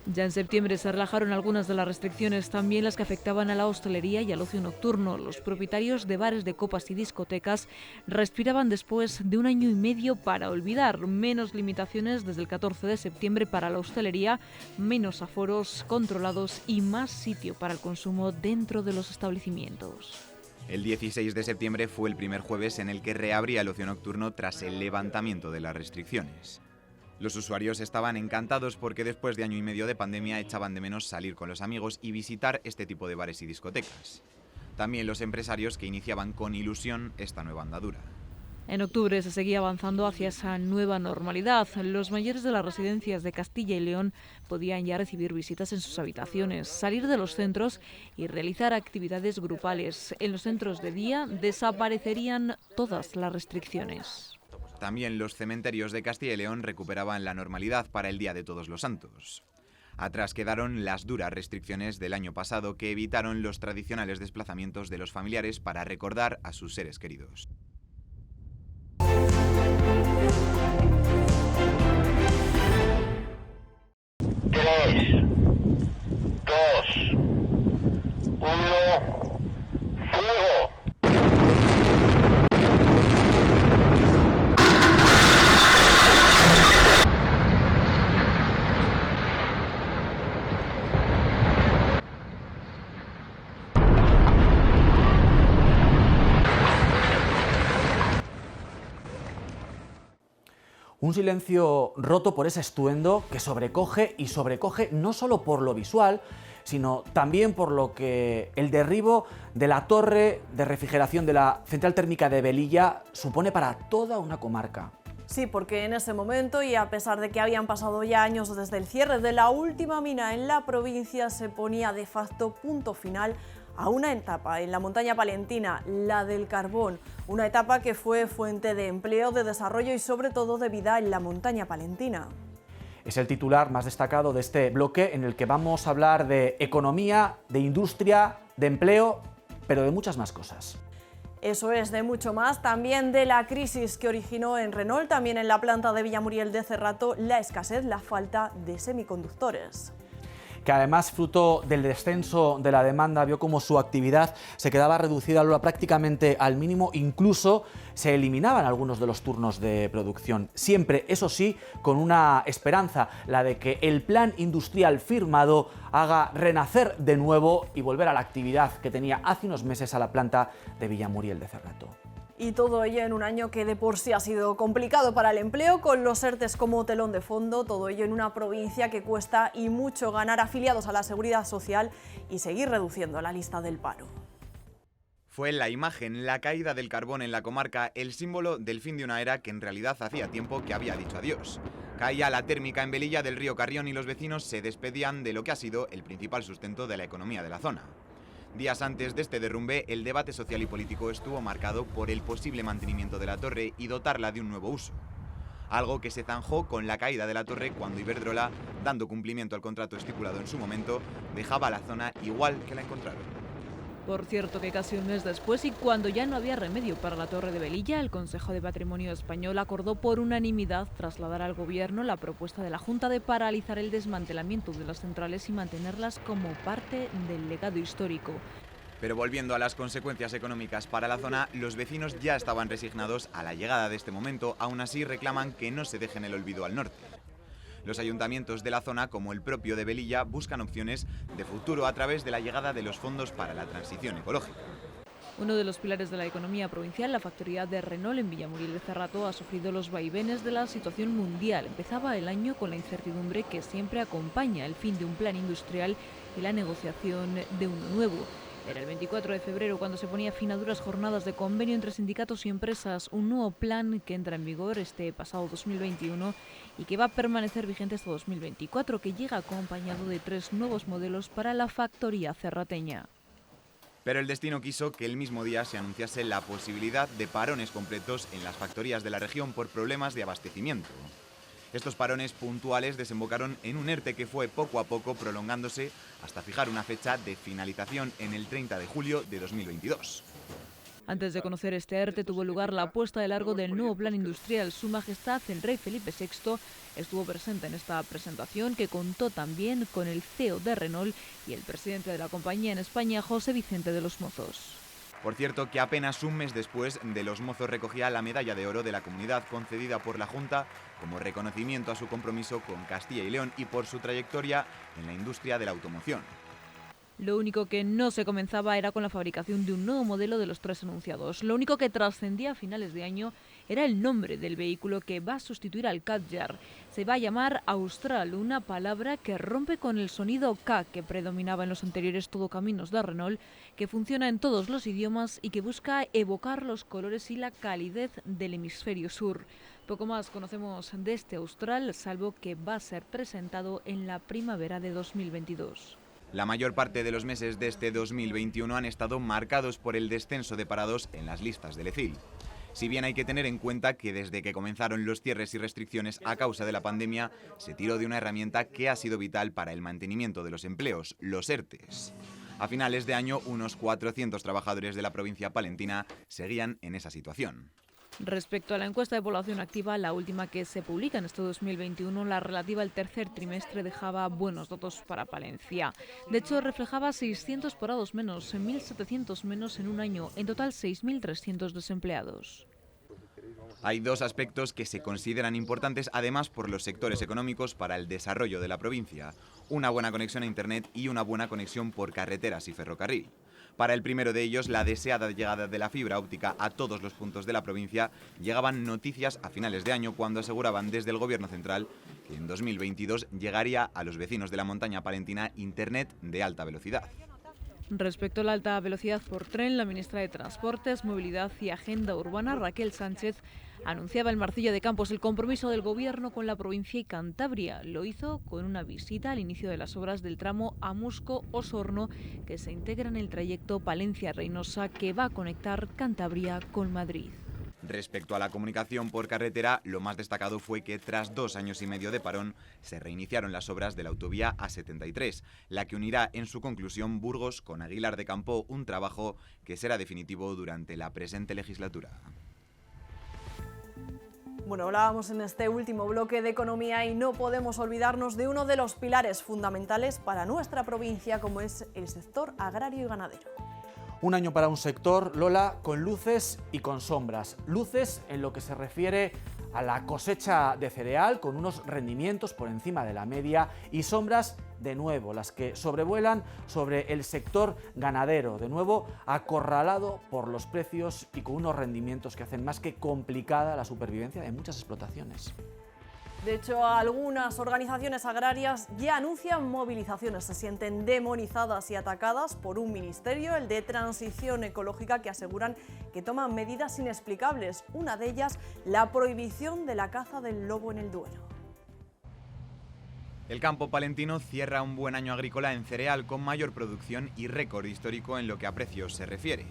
Speaker 10: Ya en septiembre se relajaron algunas de las restricciones, también las que afectaban a la hostelería y al ocio nocturno. Los propietarios de bares de copas y discotecas respiraban después de 1 año y medio para olvidar. Menos limitaciones desde el 14 de septiembre para la hostelería, menos aforos controlados y más sitio para el consumo dentro de los establecimientos.
Speaker 11: El 16 de septiembre fue el primer jueves en el que reabría el ocio nocturno tras el levantamiento de las restricciones. Los usuarios estaban encantados porque después de 1 año y medio de pandemia echaban de menos salir con los amigos y visitar este tipo de bares y discotecas. También los empresarios que iniciaban con ilusión esta nueva andadura.
Speaker 10: En octubre se seguía avanzando hacia esa nueva normalidad. Los mayores de las residencias de Castilla y León podían ya recibir visitas en sus habitaciones, salir de los centros y realizar actividades grupales. En los centros de día desaparecerían todas las restricciones.
Speaker 11: También los cementerios de Castilla y León recuperaban la normalidad para el Día de Todos los Santos. Atrás quedaron las duras restricciones del año pasado que evitaron los tradicionales desplazamientos de los familiares para recordar a sus seres queridos.
Speaker 7: 3, 2, 1, ¡fuego!
Speaker 8: Un silencio roto por ese estruendo que sobrecoge y sobrecoge no solo por lo visual, sino también por lo que el derribo de la torre de refrigeración de la central térmica de Velilla supone para toda una comarca.
Speaker 9: Sí, porque en ese momento, y a pesar de que habían pasado ya años desde el cierre de la última mina en la provincia, se ponía de facto punto final a una etapa en la montaña palentina, la del carbón, una etapa que fue fuente de empleo, de desarrollo y sobre todo de vida en la montaña palentina.
Speaker 8: Es el titular más destacado de este bloque en el que vamos a hablar de economía, de industria, de empleo, pero de muchas más cosas.
Speaker 9: Eso es, de mucho más, también de la crisis que originó en Renault, también en la planta de Villamuriel de Cerrato, la escasez, la falta de semiconductores.
Speaker 8: Que además, fruto del descenso de la demanda, vio como su actividad se quedaba reducida prácticamente al mínimo, incluso se eliminaban algunos de los turnos de producción. Siempre, eso sí, con una esperanza, la de que el plan industrial firmado haga renacer de nuevo y volver a la actividad que tenía hace unos meses a la planta de Villamuriel de Cerrato.
Speaker 9: Y todo ello en un año que de por sí ha sido complicado para el empleo, con los ERTEs como telón de fondo, todo ello en una provincia que cuesta y mucho ganar afiliados a la Seguridad Social y seguir reduciendo la lista del paro.
Speaker 11: Fue la imagen, la caída del carbón en la comarca, el símbolo del fin de una era que en realidad hacía tiempo que había dicho adiós. Caía la térmica en Velilla del río Carrión y los vecinos se despedían de lo que ha sido el principal sustento de la economía de la zona. Días antes de este derrumbe, el debate social y político estuvo marcado por el posible mantenimiento de la torre y dotarla de un nuevo uso. Algo que se zanjó con la caída de la torre cuando Iberdrola, dando cumplimiento al contrato estipulado en su momento, dejaba la zona igual que la encontraron.
Speaker 10: Por cierto que casi un mes después y cuando ya no había remedio para la Torre de Velilla, el Consejo de Patrimonio Español acordó por unanimidad trasladar al Gobierno la propuesta de la Junta de paralizar el desmantelamiento de las centrales y mantenerlas como parte del legado histórico.
Speaker 11: Pero volviendo a las consecuencias económicas para la zona, los vecinos ya estaban resignados a la llegada de este momento, aún así reclaman que no se deje en el olvido al norte. Los ayuntamientos de la zona, como el propio de Velilla, buscan opciones de futuro a través de la llegada de los fondos para la transición ecológica.
Speaker 10: Uno de los pilares de la economía provincial, la factoría de Renault en Villamuriel de Cerrato, ha sufrido los vaivenes de la situación mundial. Empezaba el año con la incertidumbre que siempre acompaña el fin de un plan industrial y la negociación de uno nuevo. Era el 24 de febrero cuando se ponía fin a duras jornadas de convenio entre sindicatos y empresas, un nuevo plan que entra en vigor este pasado 2021 y que va a permanecer vigente hasta 2024, que llega acompañado de 3 nuevos modelos para la factoría cerrateña.
Speaker 11: Pero el destino quiso que el mismo día se anunciase la posibilidad de parones completos en las factorías de la región por problemas de abastecimiento. Estos parones puntuales desembocaron en un ERTE que fue poco a poco prolongándose hasta fijar una fecha de finalización en el 30 de julio de 2022.
Speaker 10: Antes de conocer este ERTE tuvo lugar la puesta de largo del nuevo plan industrial. Su Majestad, el Rey Felipe VI, estuvo presente en esta presentación que contó también con el CEO de Renault y el presidente de la compañía en España, José Vicente de los Mozos.
Speaker 11: Por cierto, que apenas un mes después de los Mozos recogía la medalla de oro de la comunidad concedida por la Junta como reconocimiento a su compromiso con Castilla y León y por su trayectoria en la industria de la automoción.
Speaker 10: Lo único que no se comenzaba era con la fabricación de un nuevo modelo de los 3 anunciados. Lo único que trascendía a finales de año era el nombre del vehículo que va a sustituir al Kadjar. Se va a llamar Austral, una palabra que rompe con el sonido K que predominaba en los anteriores todocaminos de Renault, que funciona en todos los idiomas y que busca evocar los colores y la calidez del hemisferio sur. Poco más conocemos de este Austral, salvo que va a ser presentado en la primavera de 2022.
Speaker 11: La mayor parte de los meses de este 2021 han estado marcados por el descenso de parados en las listas del ECIL. Si bien hay que tener en cuenta que desde que comenzaron los cierres y restricciones a causa de la pandemia, se tiró de una herramienta que ha sido vital para el mantenimiento de los empleos, los ERTEs. A finales de año, unos 400 trabajadores de la provincia palentina seguían en esa situación.
Speaker 10: Respecto a la encuesta de población activa, la última que se publica en este 2021, la relativa al tercer trimestre, dejaba buenos datos para Palencia. De hecho, reflejaba 600 parados menos, 1.700 menos en un año, en total 6.300 desempleados.
Speaker 11: Hay 2 aspectos que se consideran importantes, además por los sectores económicos para el desarrollo de la provincia: una buena conexión a Internet y una buena conexión por carreteras y ferrocarril. Para el primero de ellos, la deseada llegada de la fibra óptica a todos los puntos de la provincia, llegaban noticias a finales de año cuando aseguraban desde el Gobierno central que en 2022 llegaría a los vecinos de la montaña palentina Internet de alta velocidad.
Speaker 10: Respecto a la alta velocidad por tren, la ministra de Transportes, Movilidad y Agenda Urbana, Raquel Sánchez, anunciaba en Marcillo de Campos el compromiso del Gobierno con la provincia y Cantabria. Lo hizo con una visita al inicio de las obras del tramo Amusco-Osorno, que se integra en el trayecto Palencia-Reynosa, que va a conectar Cantabria con Madrid.
Speaker 11: Respecto a la comunicación por carretera, lo más destacado fue que tras 2 años y medio de parón, se reiniciaron las obras de la autovía A73, la que unirá en su conclusión Burgos con Aguilar de Campo, un trabajo que será definitivo durante la presente legislatura.
Speaker 9: Bueno, hablábamos en este último bloque de economía y no podemos olvidarnos de uno de los pilares fundamentales para nuestra provincia, como es el sector agrario y ganadero.
Speaker 8: Un año para un sector, Lola, con luces y con sombras. Luces en lo que se refiere a la cosecha de cereal, con unos rendimientos por encima de la media, y sombras, de nuevo, las que sobrevuelan sobre el sector ganadero, de nuevo acorralado por los precios y con unos rendimientos que hacen más que complicada la supervivencia de muchas explotaciones.
Speaker 9: De hecho, algunas organizaciones agrarias ya anuncian movilizaciones, se sienten demonizadas y atacadas por un ministerio, el de Transición Ecológica, que aseguran que toman medidas inexplicables. Una de ellas, la prohibición de la caza del lobo en el Duero.
Speaker 11: El campo palentino cierra un buen año agrícola en cereal con mayor producción y récord histórico en lo que a precios se refiere.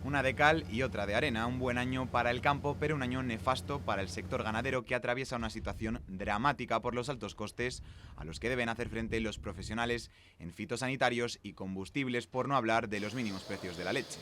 Speaker 11: Una de cal y otra de arena, un buen año para el campo, pero un año nefasto para el sector ganadero, que atraviesa una situación dramática por los altos costes a los que deben hacer frente los profesionales en fitosanitarios y combustibles, por no hablar de los mínimos precios de la leche.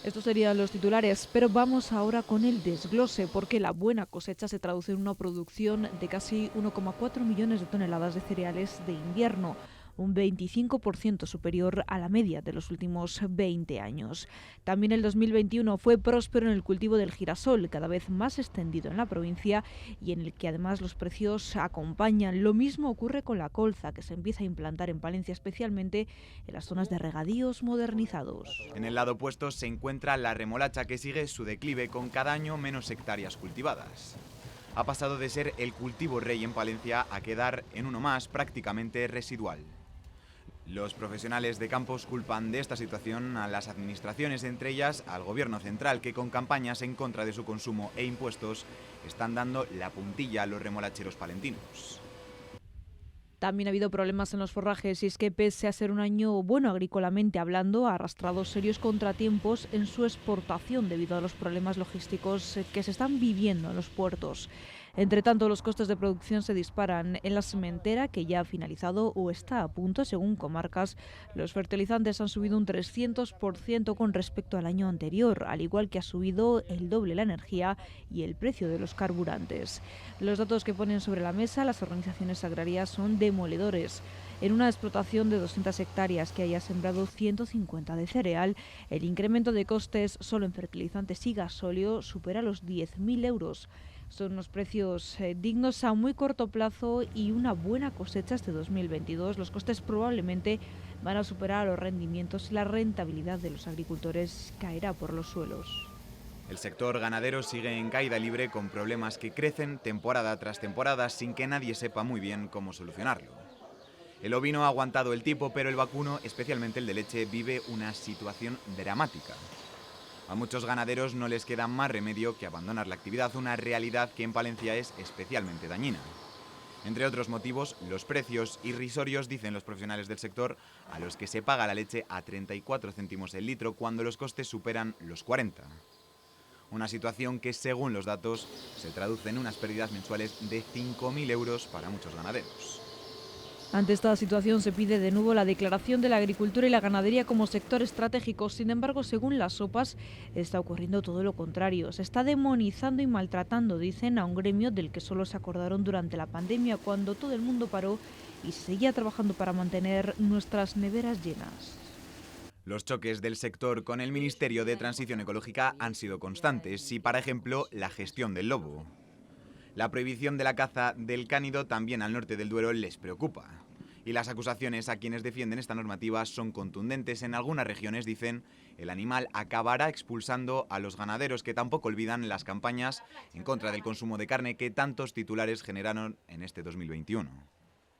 Speaker 10: Estos serían los titulares, pero vamos ahora con el desglose, porque la buena cosecha se traduce en una producción de casi 1,4 millones de toneladas de cereales de invierno, un 25% superior a la media de los últimos 20 años. También el 2021 fue próspero en el cultivo del girasol, cada vez más extendido en la provincia y en el que además los precios acompañan. Lo mismo ocurre con la colza, que se empieza a implantar en Palencia, especialmente en las zonas de regadíos modernizados.
Speaker 11: En el lado opuesto se encuentra la remolacha, que sigue su declive con cada año menos hectáreas cultivadas. Ha pasado de ser el cultivo rey en Palencia a quedar en uno más, prácticamente residual. Los profesionales de campos culpan de esta situación a las administraciones, entre ellas al Gobierno central, que con campañas en contra de su consumo e impuestos están dando la puntilla a los remolacheros palentinos.
Speaker 10: También ha habido problemas en los forrajes, y es que pese a ser un año bueno agrícolamente hablando, ha arrastrado serios contratiempos en su exportación debido a los problemas logísticos que se están viviendo en los puertos. Entre tanto, los costes de producción se disparan. En la sementera, que ya ha finalizado o está a punto, según comarcas, los fertilizantes han subido un 300% con respecto al año anterior, al igual que ha subido el doble la energía y el precio de los carburantes. Los datos que ponen sobre la mesa las organizaciones agrarias son demoledores. En una explotación de 200 hectáreas que haya sembrado 150 de cereal, el incremento de costes solo en fertilizantes y gasóleo supera los 10.000 euros. Son unos precios dignos a muy corto plazo y una buena cosecha este 2022. Los costes probablemente van a superar a los rendimientos y la rentabilidad de los agricultores caerá por los suelos.
Speaker 11: El sector ganadero sigue en caída libre, con problemas que crecen temporada tras temporada sin que nadie sepa muy bien cómo solucionarlo. El ovino ha aguantado el tipo, pero el vacuno, especialmente el de leche, vive una situación dramática. A muchos ganaderos no les queda más remedio que abandonar la actividad, una realidad que en Palencia es especialmente dañina. Entre otros motivos, los precios irrisorios, dicen los profesionales del sector, a los que se paga la leche a 34 céntimos el litro cuando los costes superan los 40. Una situación que, según los datos, se traduce en unas pérdidas mensuales de 5.000 euros para muchos ganaderos.
Speaker 10: Ante esta situación se pide de nuevo la declaración de la agricultura y la ganadería como sector estratégico. Sin embargo, según las sopas, está ocurriendo todo lo contrario. Se está demonizando y maltratando, dicen, a un gremio del que solo se acordaron durante la pandemia, cuando todo el mundo paró y se seguía trabajando para mantener nuestras neveras llenas.
Speaker 11: Los choques del sector con el Ministerio de Transición Ecológica han sido constantes y, por ejemplo, la gestión del lobo. La prohibición de la caza del cánido también al norte del Duero les preocupa. Y las acusaciones a quienes defienden esta normativa son contundentes. En algunas regiones dicen el animal acabará expulsando a los ganaderos, que tampoco olvidan las campañas en contra del consumo de carne que tantos titulares generaron en este 2021.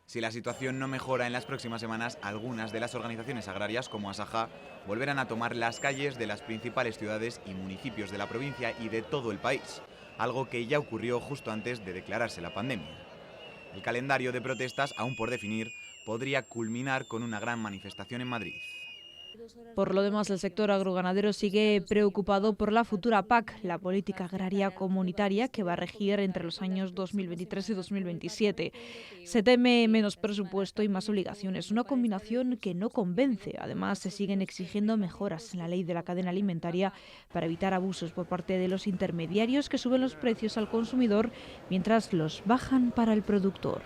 Speaker 11: Si la situación no mejora en las próximas semanas, algunas de las organizaciones agrarias como Asaja volverán a tomar las calles de las principales ciudades y municipios de la provincia y de todo el país, algo que ya ocurrió justo antes de declararse la pandemia. El calendario de protestas, aún por definir, podría culminar con una gran manifestación en Madrid.
Speaker 10: Por lo demás, el sector agroganadero sigue preocupado por la futura PAC, la política agraria comunitaria que va a regir entre los años 2023 y 2027. Se teme menos presupuesto y más obligaciones, una combinación que no convence. Además, se siguen exigiendo mejoras en la ley de la cadena alimentaria para evitar abusos por parte de los intermediarios que suben los precios al consumidor mientras los bajan para el productor.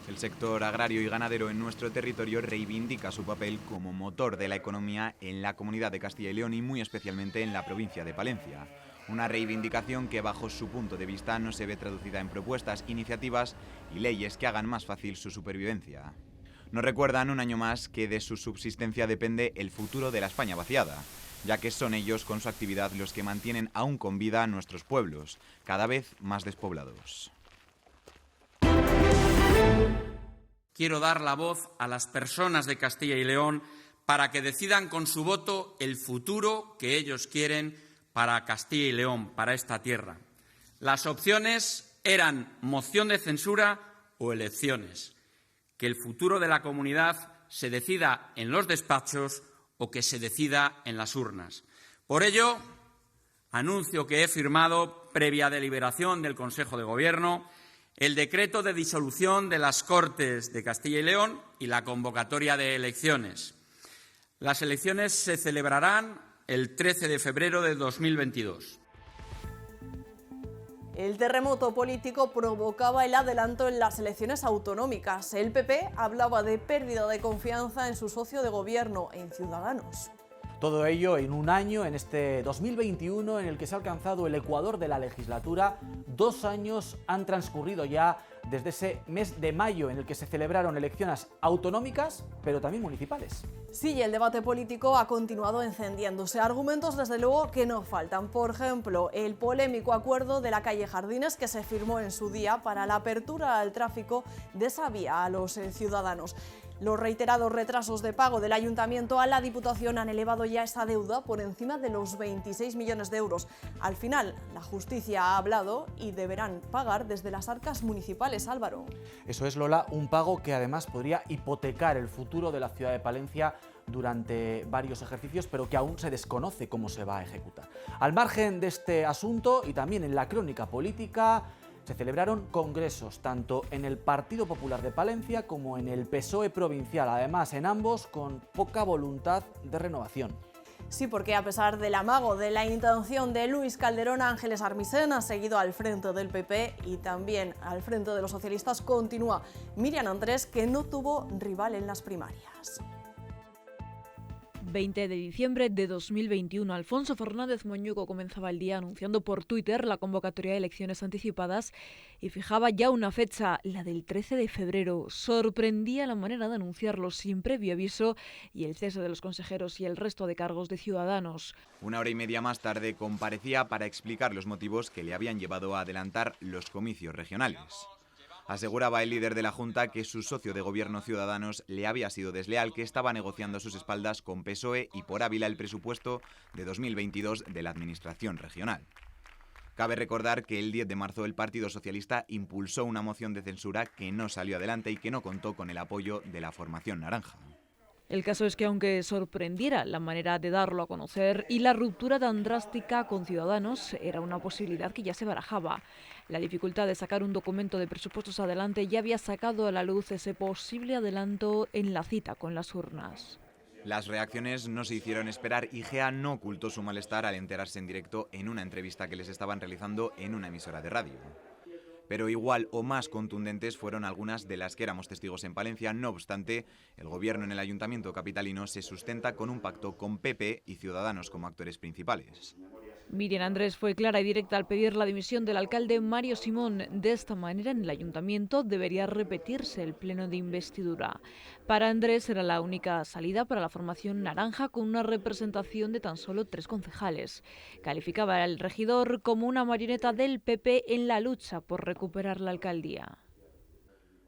Speaker 11: El sector agrario y ganadero en nuestro territorio reivindica su papel como motor de la economía en la comunidad de Castilla y León y muy especialmente en la provincia de Palencia. Una reivindicación que bajo su punto de vista no se ve traducida en propuestas, iniciativas y leyes que hagan más fácil su supervivencia. Nos recuerdan un año más que de su subsistencia depende el futuro de la España vaciada, ya que son ellos con su actividad los que mantienen aún con vida a nuestros pueblos, cada vez más despoblados.
Speaker 12: Quiero dar la voz a las personas de Castilla y León para que decidan con su voto el futuro que ellos quieren para Castilla y León, para esta tierra. Las opciones eran moción de censura o elecciones. Que el futuro de la comunidad se decida en los despachos o que se decida en las urnas. Por ello, anuncio que he firmado, previa deliberación del Consejo de Gobierno, el decreto de disolución de las Cortes de Castilla y León y la convocatoria de elecciones. Las elecciones se celebrarán el 13 de febrero de 2022.
Speaker 9: El terremoto político provocaba el adelanto en las elecciones autonómicas. El PP hablaba de pérdida de confianza en su socio de gobierno, en Ciudadanos.
Speaker 8: Todo ello en un año, en este 2021, en el que se ha alcanzado el ecuador de la legislatura. 2 años han transcurrido ya desde ese mes de mayo en el que se celebraron elecciones autonómicas, pero también municipales.
Speaker 9: Sí, y el debate político ha continuado encendiéndose. Argumentos, desde luego, que no faltan. Por ejemplo, el polémico acuerdo de la calle Jardines que se firmó en su día para la apertura al tráfico de esa vía a los ciudadanos. Los reiterados retrasos de pago del Ayuntamiento a la Diputación han elevado ya esa deuda por encima de los 26 millones de euros. Al final, la justicia ha hablado y deberán pagar desde las arcas municipales, Álvaro.
Speaker 8: Eso es, Lola, un pago que además podría hipotecar el futuro de la ciudad de Palencia durante varios ejercicios, pero que aún se desconoce cómo se va a ejecutar. Al margen de este asunto y también en la crónica política, se celebraron congresos tanto en el Partido Popular de Palencia como en el PSOE provincial, además en ambos con poca voluntad de renovación.
Speaker 9: Sí, porque a pesar del amago de la intención de Luis Calderón, Ángeles Armisen ha seguido al frente del PP y también al frente de los socialistas continúa Miriam Andrés, que no tuvo rival en las primarias.
Speaker 10: 20 de diciembre de 2021, Alfonso Fernández Moñugo comenzaba el día anunciando por Twitter la convocatoria de elecciones anticipadas y fijaba ya una fecha, la del 13 de febrero. Sorprendía la manera de anunciarlo sin previo aviso y el cese de los consejeros y el resto de cargos de Ciudadanos.
Speaker 11: 1 hora y media más tarde comparecía para explicar los motivos que le habían llevado a adelantar los comicios regionales. Aseguraba el líder de la Junta que su socio de gobierno Ciudadanos le había sido desleal, que estaba negociando a sus espaldas con PSOE y por Ávila el presupuesto de 2022 de la Administración regional. Cabe recordar que el 10 de marzo el Partido Socialista impulsó una moción de censura que no salió adelante y que no contó con el apoyo de la formación naranja.
Speaker 10: El caso es que aunque sorprendiera la manera de darlo a conocer y la ruptura tan drástica con Ciudadanos, era una posibilidad que ya se barajaba. La dificultad de sacar un documento de presupuestos adelante ya había sacado a la luz ese posible adelanto en la cita con las urnas.
Speaker 11: Las reacciones no se hicieron esperar y Gea no ocultó su malestar al enterarse en directo en una entrevista que les estaban realizando en una emisora de radio. Pero igual o más contundentes fueron algunas de las que éramos testigos en Palencia. No obstante, el gobierno en el Ayuntamiento capitalino se sustenta con un pacto con PP y Ciudadanos como actores principales.
Speaker 10: Miriam Andrés fue clara y directa al pedir la dimisión del alcalde Mario Simón. De esta manera, en el ayuntamiento debería repetirse el pleno de investidura. Para Andrés era la única salida para la formación naranja, con una representación de tan solo 3 concejales. Calificaba al regidor como una marioneta del PP en la lucha por recuperar la alcaldía.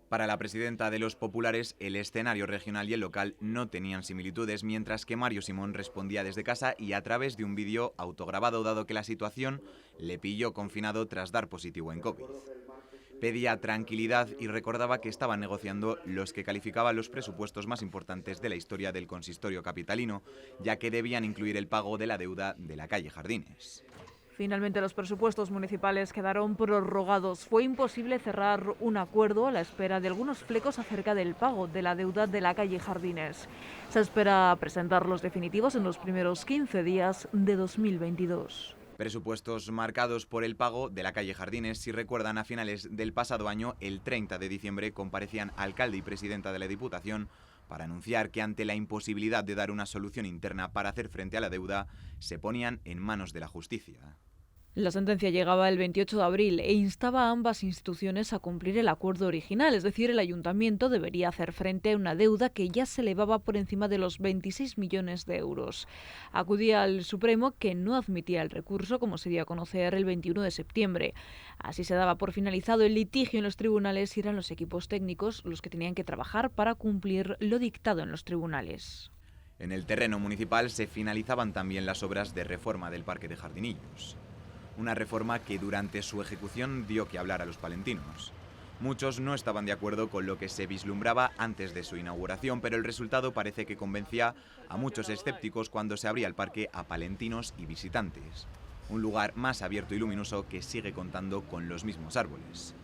Speaker 11: Para la presidenta de los populares, el escenario regional y el local no tenían similitudes, mientras que Mario Simón respondía desde casa y a través de un vídeo autograbado, dado que la situación le pilló confinado tras dar positivo en COVID. Pedía tranquilidad y recordaba que estaban negociando los que calificaban los presupuestos más importantes de la historia del consistorio capitalino, ya que debían incluir el pago de la deuda de la calle Jardines.
Speaker 10: Finalmente, los presupuestos municipales quedaron prorrogados. Fue imposible cerrar un acuerdo a la espera de algunos flecos acerca del pago de la deuda de la calle Jardines. Se espera presentar los definitivos en los primeros 15 días de 2022.
Speaker 11: Presupuestos marcados por el pago de la calle Jardines. Si recuerdan, a finales del pasado año, el 30 de diciembre, comparecían alcalde y presidenta de la Diputación para anunciar que ante la imposibilidad de dar una solución interna para hacer frente a la deuda, se ponían en manos de la justicia.
Speaker 10: La sentencia llegaba el 28 de abril e instaba a ambas instituciones a cumplir el acuerdo original, es decir, el ayuntamiento debería hacer frente a una deuda que ya se elevaba por encima de los 26 millones de euros. Acudía al Supremo, que no admitía el recurso, como se dio a conocer el 21 de septiembre. Así se daba por finalizado el litigio en los tribunales y eran los equipos técnicos los que tenían que trabajar para cumplir lo dictado en los tribunales.
Speaker 11: En el terreno municipal se finalizaban también las obras de reforma del Parque de Jardinillos. Una reforma que durante su ejecución dio que hablar a los palentinos. Muchos no estaban de acuerdo con lo que se vislumbraba antes de su inauguración, pero el resultado parece que convencía a muchos escépticos cuando se abría el parque a palentinos y visitantes. Un lugar más abierto y luminoso que sigue contando con los mismos árboles.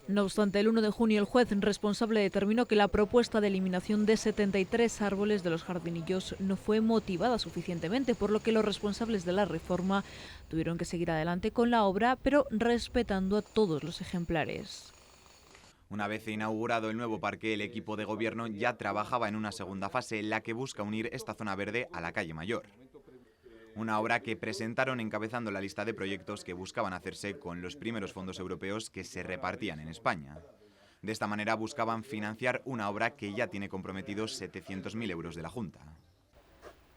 Speaker 10: No obstante, el 1 de junio el juez responsable determinó que la propuesta de eliminación de 73 árboles de los jardinillos no fue motivada suficientemente, por lo que los responsables de la reforma tuvieron que seguir adelante con la obra, pero respetando a todos los ejemplares.
Speaker 11: Una vez inaugurado el nuevo parque, el equipo de gobierno ya trabajaba en una segunda fase en la que busca unir esta zona verde a la calle Mayor. Una obra que presentaron encabezando la lista de proyectos que buscaban hacerse con los primeros fondos europeos que se repartían en España. De esta manera buscaban financiar una obra que ya tiene comprometidos 700.000 euros de la Junta.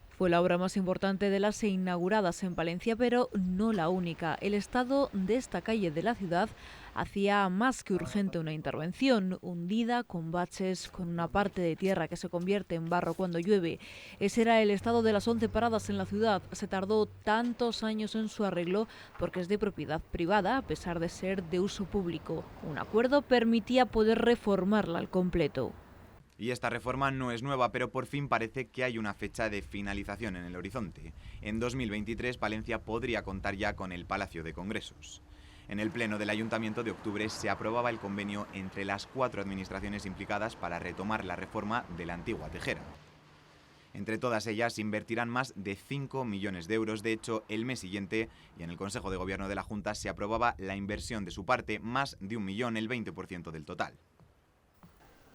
Speaker 10: Fue la obra más importante de las inauguradas en Palencia, pero no la única. El estado de esta calle de la ciudad hacía más que urgente una intervención, hundida, con baches, con una parte de tierra que se convierte en barro cuando llueve. Ese era el estado de las 11 paradas en la ciudad. Se tardó tantos años en su arreglo porque es de propiedad privada, a pesar de ser de uso público. Un acuerdo permitía poder reformarla al completo.
Speaker 11: Y esta reforma no es nueva, pero por fin parece que hay una fecha de finalización en el horizonte. En 2023, Palencia podría contar ya con el Palacio de Congresos. En el pleno del Ayuntamiento de octubre se aprobaba el convenio entre las 4 administraciones implicadas para retomar la reforma de la antigua Tejera. Entre todas ellas invertirán más de 5 millones de euros. De hecho, el mes siguiente, y en el Consejo de Gobierno de la Junta, se aprobaba la inversión de su parte, más de 1 millón, el 20% del total.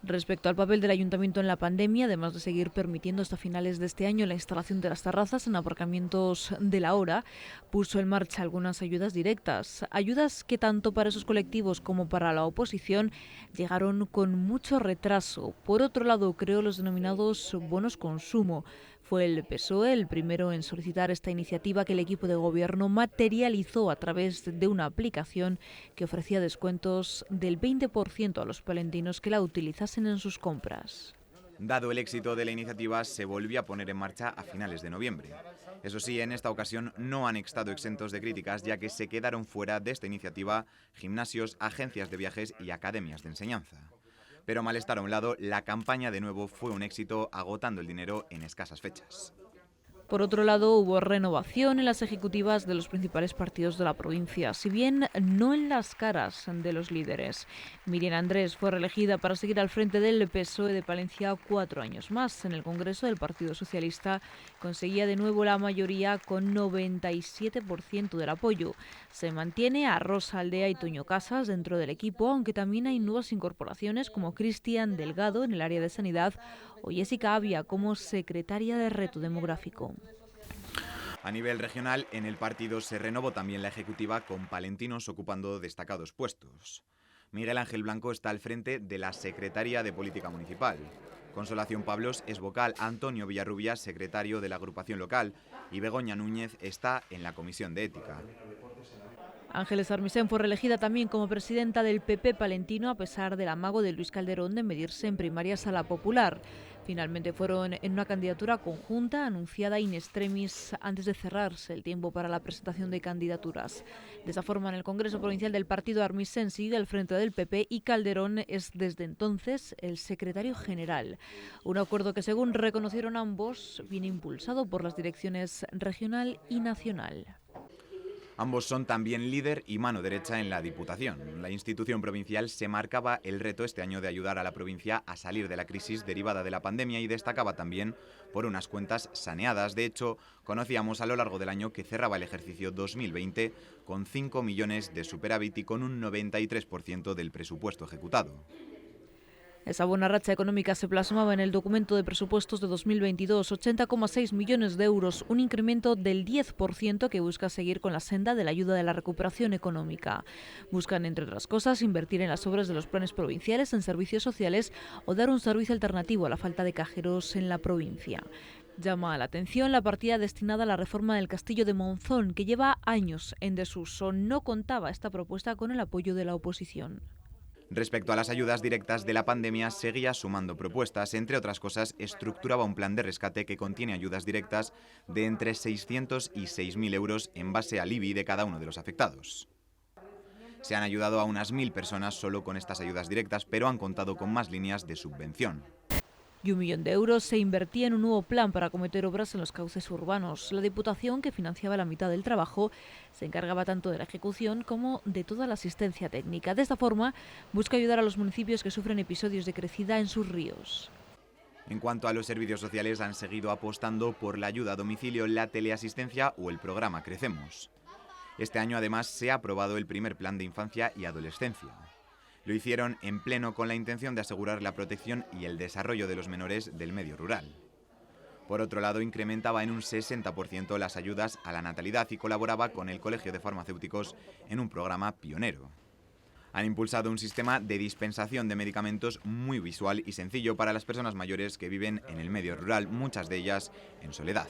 Speaker 10: Respecto al papel del ayuntamiento en la pandemia, además de seguir permitiendo hasta finales de este año la instalación de las terrazas en aparcamientos de la hora, puso en marcha algunas ayudas directas. Ayudas que tanto para esos colectivos como para la oposición llegaron con mucho retraso. Por otro lado, creó los denominados bonos consumo. Fue el PSOE el primero en solicitar esta iniciativa, que el equipo de gobierno materializó a través de una aplicación que ofrecía descuentos del 20% a los palentinos que la utilizasen en sus compras.
Speaker 11: Dado el éxito de la iniciativa, se volvió a poner en marcha a finales de noviembre. Eso sí, en esta ocasión no han estado exentos de críticas, ya que se quedaron fuera de esta iniciativa gimnasios, agencias de viajes y academias de enseñanza. Pero malestar a un lado, la campaña de nuevo fue un éxito, agotando el dinero en escasas fechas.
Speaker 10: Por otro lado, hubo renovación en las ejecutivas de los principales partidos de la provincia, si bien no en las caras de los líderes. Miriam Andrés fue reelegida para seguir al frente del PSOE de Palencia 4 años más. En el Congreso del Partido Socialista conseguía de nuevo la mayoría con 97% del apoyo. Se mantiene a Rosa Aldea y Toño Casas dentro del equipo, aunque también hay nuevas incorporaciones como Cristian Delgado en el área de sanidad o Jessica Avia como secretaria de Reto Demográfico.
Speaker 11: A nivel regional, en el partido se renovó también la ejecutiva con palentinos ocupando destacados puestos. Miguel Ángel Blanco está al frente de la Secretaría de Política Municipal. Consolación Pablos es vocal, Antonio Villarrubia, secretario de la agrupación local, y Begoña Núñez está en la Comisión de Ética.
Speaker 10: Ángeles Armisen fue reelegida también como presidenta del PP palentino a pesar del amago de Luis Calderón de medirse en primarias a la popular. Finalmente fueron en una candidatura conjunta anunciada in extremis antes de cerrarse el tiempo para la presentación de candidaturas. De esa forma, en el Congreso Provincial del partido, Armisen sigue al frente del PP y Calderón es desde entonces el secretario general. Un acuerdo que, según reconocieron ambos, viene impulsado por las direcciones regional y nacional.
Speaker 11: Ambos son también líder y mano derecha en la Diputación. La institución provincial se marcaba el reto este año de ayudar a la provincia a salir de la crisis derivada de la pandemia y destacaba también por unas cuentas saneadas. De hecho, conocíamos a lo largo del año que cerraba el ejercicio 2020 con 5 millones de superávit y con un 93% del presupuesto ejecutado.
Speaker 10: Esa buena racha económica se plasmaba en el documento de presupuestos de 2022, 80,6 millones de euros, un incremento del 10% que busca seguir con la senda de la ayuda de la recuperación económica. Buscan, entre otras cosas, invertir en las obras de los planes provinciales, en servicios sociales o dar un servicio alternativo a la falta de cajeros en la provincia. Llama la atención la partida destinada a la reforma del Castillo de Monzón, que lleva años en desuso. No contaba esta propuesta con el apoyo de la oposición.
Speaker 11: Respecto a las ayudas directas de la pandemia, seguía sumando propuestas. Entre otras cosas, estructuraba un plan de rescate que contiene ayudas directas de entre 600 y 6.000 euros en base al IBI de cada uno de los afectados. Se han ayudado a unas 1.000 personas solo con estas ayudas directas, pero han contado con más líneas de subvención.
Speaker 10: Y 1 millón de euros se invertía en un nuevo plan para acometer obras en los cauces urbanos. La Diputación, que financiaba la mitad del trabajo, se encargaba tanto de la ejecución como de toda la asistencia técnica. De esta forma, busca ayudar a los municipios que sufren episodios de crecida en sus ríos.
Speaker 11: En cuanto a los servicios sociales, han seguido apostando por la ayuda a domicilio, la teleasistencia o el programa Crecemos. Este año, además, se ha aprobado el primer plan de infancia y adolescencia. Lo hicieron en pleno con la intención de asegurar la protección y el desarrollo de los menores del medio rural. Por otro lado, incrementaba en un 60% las ayudas a la natalidad y colaboraba con el Colegio de Farmacéuticos en un programa pionero. Han impulsado un sistema de dispensación de medicamentos muy visual y sencillo para las personas mayores que viven en el medio rural, muchas de ellas en soledad.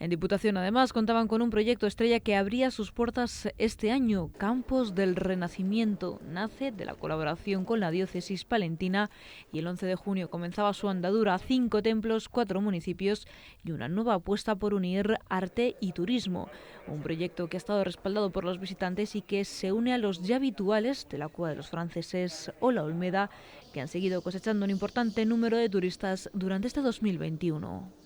Speaker 10: En Diputación, además, contaban con un proyecto estrella que abría sus puertas este año. Campos del Renacimiento. Nace de la colaboración con la diócesis palentina y el 11 de junio comenzaba su andadura. 5 templos, 4 municipios y una nueva apuesta por unir arte y turismo. Un proyecto que ha estado respaldado por los visitantes y que se une a los ya habituales de la Cueva de los Franceses o la Olmeda, que han seguido cosechando un importante número de turistas durante este 2021.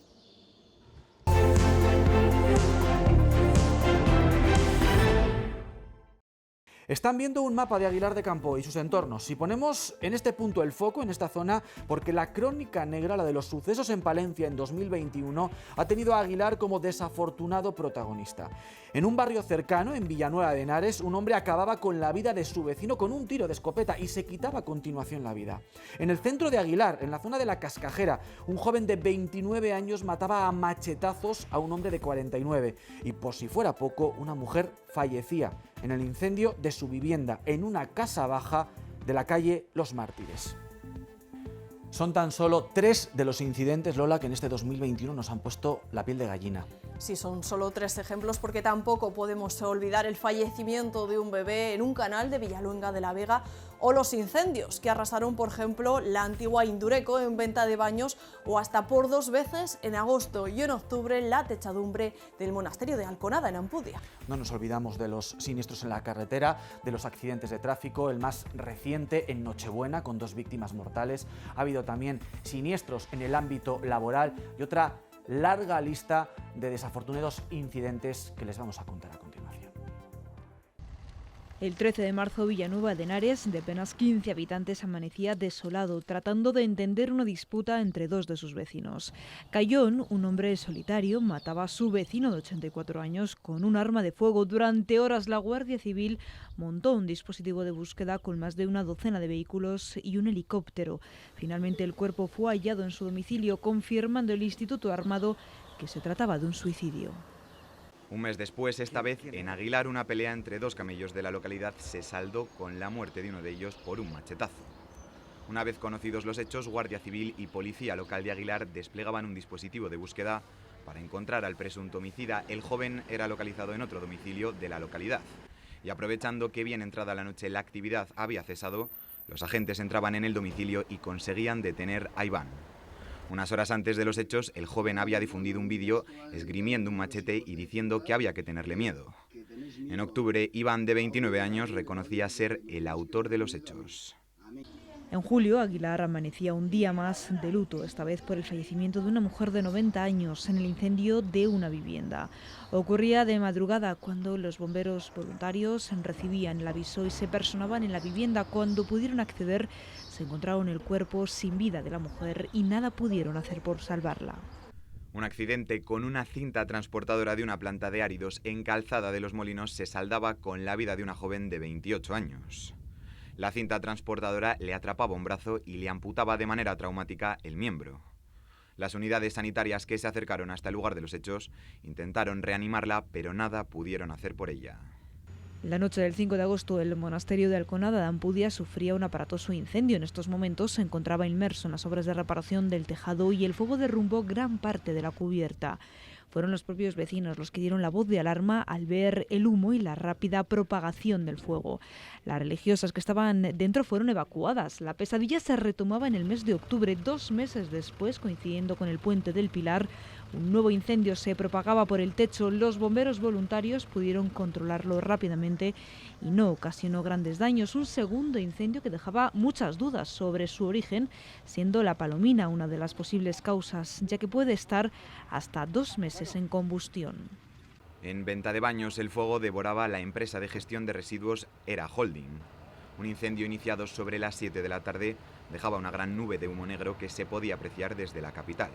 Speaker 8: Están viendo un mapa de Aguilar de Campo y sus entornos. Si ponemos en este punto el foco, en esta zona, porque la crónica negra, la de los sucesos en Palencia en 2021, ha tenido a Aguilar como desafortunado protagonista. En un barrio cercano, en Villanueva de Henares, un hombre acababa con la vida de su vecino con un tiro de escopeta y se quitaba a continuación la vida. En el centro de Aguilar, en la zona de la Cascajera, un joven de 29 años mataba a machetazos a un hombre de 49. Y por si fuera poco, una mujer fallecía en el incendio de su vivienda en una casa baja de la calle Los Mártires. Son tan solo 3 de los incidentes, Lola, que en este 2021 nos han puesto la piel de gallina.
Speaker 9: Sí, son solo 3 ejemplos porque tampoco podemos olvidar el fallecimiento de un bebé en un canal de Villaluenga de la Vega o los incendios que arrasaron, por ejemplo, la antigua Indureco en Venta de Baños o hasta por 2 veces en agosto y en octubre la techadumbre del monasterio de Alconada en Ampudia.
Speaker 8: No nos olvidamos de los siniestros en la carretera, de los accidentes de tráfico, el más reciente en Nochebuena con 2 víctimas mortales. Ha habido también siniestros en el ámbito laboral y otra larga lista de desafortunados incidentes que les vamos a contar a continuación.
Speaker 10: El 13 de marzo, Villanueva de Henares, de apenas 15 habitantes, amanecía desolado, tratando de entender una disputa entre 2 de sus vecinos. Cayón, un hombre solitario, mataba a su vecino de 84 años con un arma de fuego. Durante horas, la Guardia Civil montó un dispositivo de búsqueda con más de una docena de vehículos y un helicóptero. Finalmente, el cuerpo fue hallado en su domicilio, confirmando el Instituto Armado que se trataba de un suicidio.
Speaker 11: Un mes después, esta vez en Aguilar, una pelea entre dos camellos de la localidad se saldó con la muerte de uno de ellos por un machetazo. Una vez conocidos los hechos, Guardia Civil y Policía Local de Aguilar desplegaban un dispositivo de búsqueda para encontrar al presunto homicida. El joven era localizado en otro domicilio de la localidad. Y aprovechando que bien entrada la noche la actividad había cesado, los agentes entraban en el domicilio y conseguían detener a Iván. Unas horas antes de los hechos, el joven había difundido un vídeo esgrimiendo un machete y diciendo que había que tenerle miedo. En octubre, Iván, de 29 años, reconocía ser el autor de los hechos.
Speaker 10: En julio, Aguilar amanecía un día más de luto, esta vez por el fallecimiento de una mujer de 90 años en el incendio de una vivienda. Ocurría de madrugada cuando los bomberos voluntarios recibían el aviso y se personaban en la vivienda. Cuando pudieron acceder, se encontraron el cuerpo sin vida de la mujer y nada pudieron hacer por salvarla.
Speaker 11: Un accidente con una cinta transportadora de una planta de áridos en Calzada de los Molinos se saldaba con la vida de una joven de 28 años. La cinta transportadora le atrapaba un brazo y le amputaba de manera traumática el miembro. Las unidades sanitarias que se acercaron hasta el lugar de los hechos intentaron reanimarla, pero nada pudieron hacer por ella.
Speaker 10: La noche del 5 de agosto, el monasterio de Alconada de Ampudia sufría un aparatoso incendio. En estos momentos se encontraba inmerso en las obras de reparación del tejado y el fuego derrumbó gran parte de la cubierta. Fueron los propios vecinos los que dieron la voz de alarma al ver el humo y la rápida propagación del fuego. Las religiosas que estaban dentro fueron evacuadas. La pesadilla se retomaba en el mes de octubre. 2 meses después, coincidiendo con el Puente del Pilar, un nuevo incendio se propagaba por el techo. Los bomberos voluntarios pudieron controlarlo rápidamente y no ocasionó grandes daños. Un segundo incendio que dejaba muchas dudas sobre su origen, siendo la palomina una de las posibles causas, ya que puede estar hasta 2 meses en combustión.
Speaker 11: En Venta de Baños, el fuego devoraba la empresa de gestión de residuos Era Holding. Un incendio iniciado sobre las 7 de la tarde dejaba una gran nube de humo negro que se podía apreciar desde la capital.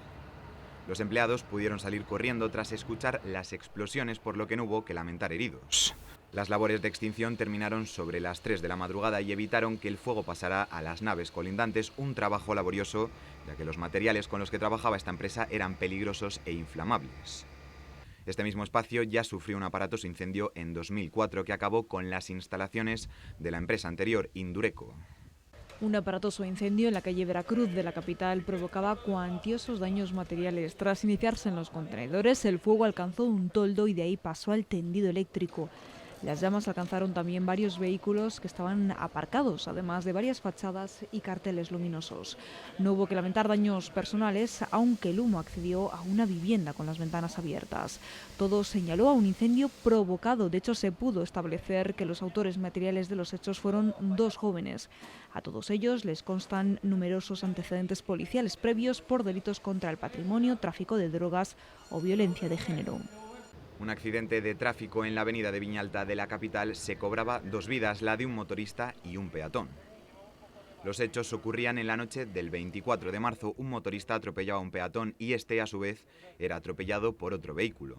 Speaker 11: Los empleados pudieron salir corriendo tras escuchar las explosiones, por lo que no hubo que lamentar heridos. Las labores de extinción terminaron sobre las 3 de la madrugada y evitaron que el fuego pasara a las naves colindantes, un trabajo laborioso, ya que los materiales con los que trabajaba esta empresa eran peligrosos e inflamables. Este mismo espacio ya sufrió un aparatoso incendio en 2004 que acabó con las instalaciones de la empresa anterior, Indureco.
Speaker 10: Un aparatoso incendio en la calle Veracruz de la capital provocaba cuantiosos daños materiales. Tras iniciarse en los contenedores, el fuego alcanzó un toldo y de ahí pasó al tendido eléctrico. Las llamas alcanzaron también varios vehículos que estaban aparcados, además de varias fachadas y carteles luminosos. No hubo que lamentar daños personales, aunque el humo accedió a una vivienda con las ventanas abiertas. Todo señaló a un incendio provocado. De hecho, se pudo establecer que los autores materiales de los hechos fueron 2 jóvenes. A todos ellos les constan numerosos antecedentes policiales previos por delitos contra el patrimonio, tráfico de drogas o violencia de género.
Speaker 11: Un accidente de tráfico en la avenida de Viñalta de la capital se cobraba 2 vidas, la de un motorista y un peatón. Los hechos ocurrían en la noche del 24 de marzo. Un motorista atropellaba a un peatón y este, a su vez, era atropellado por otro vehículo.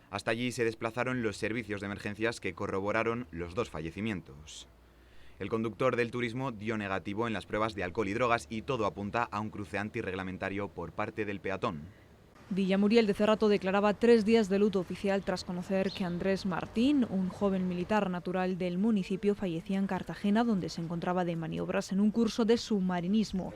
Speaker 11: Hasta allí se desplazaron los servicios de emergencias que corroboraron los 2 fallecimientos. El conductor del turismo dio negativo en las pruebas de alcohol y drogas y todo apunta a un cruce antirreglamentario por parte del peatón.
Speaker 10: Villamuriel de Cerrato declaraba 3 días de luto oficial tras conocer que Andrés Martín, un joven militar natural del municipio, fallecía en Cartagena, donde se encontraba de maniobras en un curso de submarinismo.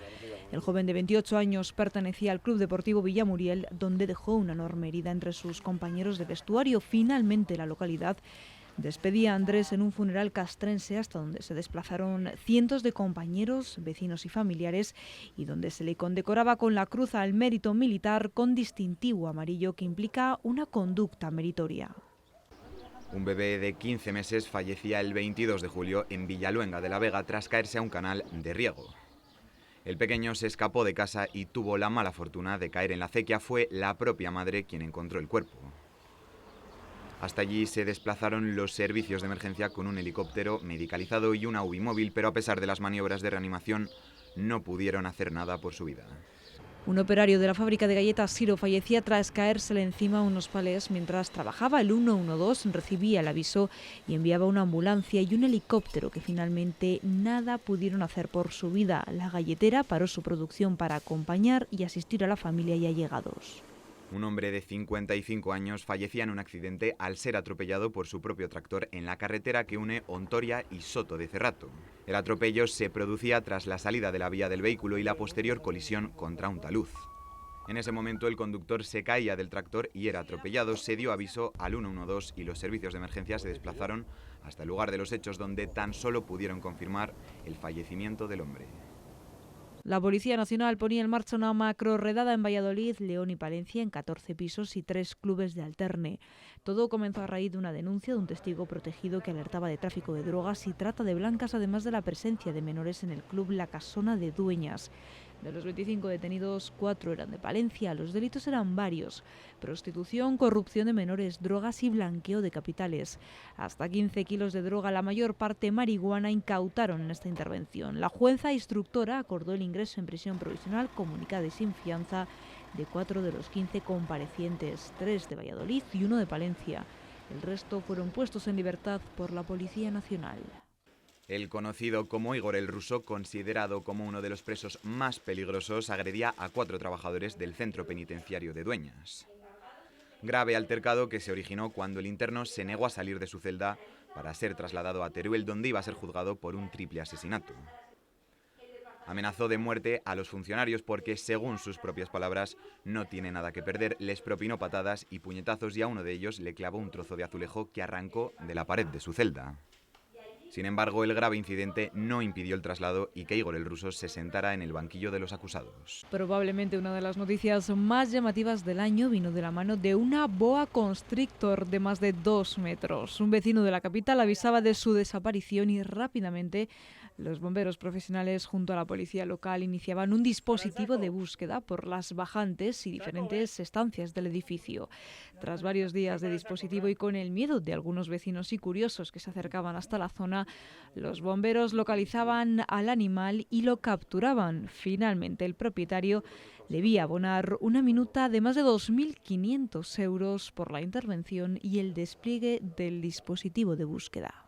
Speaker 10: El joven de 28 años pertenecía al Club Deportivo Villamuriel, donde dejó una enorme herida entre sus compañeros de vestuario. Finalmente, la localidad despedía a Andrés en un funeral castrense hasta donde se desplazaron cientos de compañeros, vecinos y familiares y donde se le condecoraba con la Cruz al Mérito Militar con distintivo amarillo que implica una conducta meritoria.
Speaker 11: Un bebé de 15 meses fallecía el 22 de julio en Villaluenga de la Vega tras caerse a un canal de riego. El pequeño se escapó de casa y tuvo la mala fortuna de caer en la acequia. Fue la propia madre quien encontró el cuerpo. Hasta allí se desplazaron los servicios de emergencia con un helicóptero medicalizado y una UBI móvil, pero a pesar de las maniobras de reanimación no pudieron hacer nada por su vida.
Speaker 10: Un operario de la fábrica de galletas Siro fallecía tras caérsele encima unos palés mientras trabajaba. El 112 recibía el aviso y enviaba una ambulancia y un helicóptero que finalmente nada pudieron hacer por su vida. La galletera paró su producción para acompañar y asistir a la familia y allegados.
Speaker 11: Un hombre de 55 años fallecía en un accidente al ser atropellado por su propio tractor en la carretera que une Ontoria y Soto de Cerrato. El atropello se producía tras la salida de la vía del vehículo y la posterior colisión contra un talud. En ese momento el conductor se caía del tractor y era atropellado, se dio aviso al 112 y los servicios de emergencia se desplazaron hasta el lugar de los hechos, donde tan solo pudieron confirmar el fallecimiento del hombre.
Speaker 10: La Policía Nacional ponía en marcha una macrorredada en Valladolid, León y Palencia en 14 pisos y 3 clubes de alterne. Todo comenzó a raíz de una denuncia de un testigo protegido que alertaba de tráfico de drogas y trata de blancas, además de la presencia de menores en el club La Casona de Dueñas. De los 25 detenidos, 4 eran de Palencia. Los delitos eran varios: prostitución, corrupción de menores, drogas y blanqueo de capitales. Hasta 15 kilos de droga, la mayor parte marihuana, incautaron en esta intervención. La jueza instructora acordó el ingreso en prisión provisional comunicada y sin fianza de 4 de los 15 comparecientes, 3 de Valladolid y 1 de Palencia. El resto fueron puestos en libertad por la Policía Nacional.
Speaker 11: El conocido como Igor el Ruso, considerado como uno de los presos más peligrosos, agredía a 4 trabajadores del centro penitenciario de Dueñas. Grave altercado que se originó cuando el interno se negó a salir de su celda para ser trasladado a Teruel, donde iba a ser juzgado por un triple asesinato. Amenazó de muerte a los funcionarios porque, según sus propias palabras, no tiene nada que perder. Les propinó patadas y puñetazos y a uno de ellos le clavó un trozo de azulejo que arrancó de la pared de su celda. Sin embargo, el grave incidente no impidió el traslado y que Igor el Ruso se sentara en el banquillo de los acusados.
Speaker 10: Probablemente una de las noticias más llamativas del año vino de la mano de una boa constrictor de más de 2 metros. Un vecino de la capital avisaba de su desaparición y rápidamente los bomberos profesionales junto a la policía local iniciaban un dispositivo de búsqueda por las bajantes y diferentes estancias del edificio. Tras varios días de dispositivo y con el miedo de algunos vecinos y curiosos que se acercaban hasta la zona, los bomberos localizaban al animal y lo capturaban. Finalmente, el propietario debía abonar una minuta de más de 2.500 euros por la intervención y el despliegue del dispositivo de búsqueda.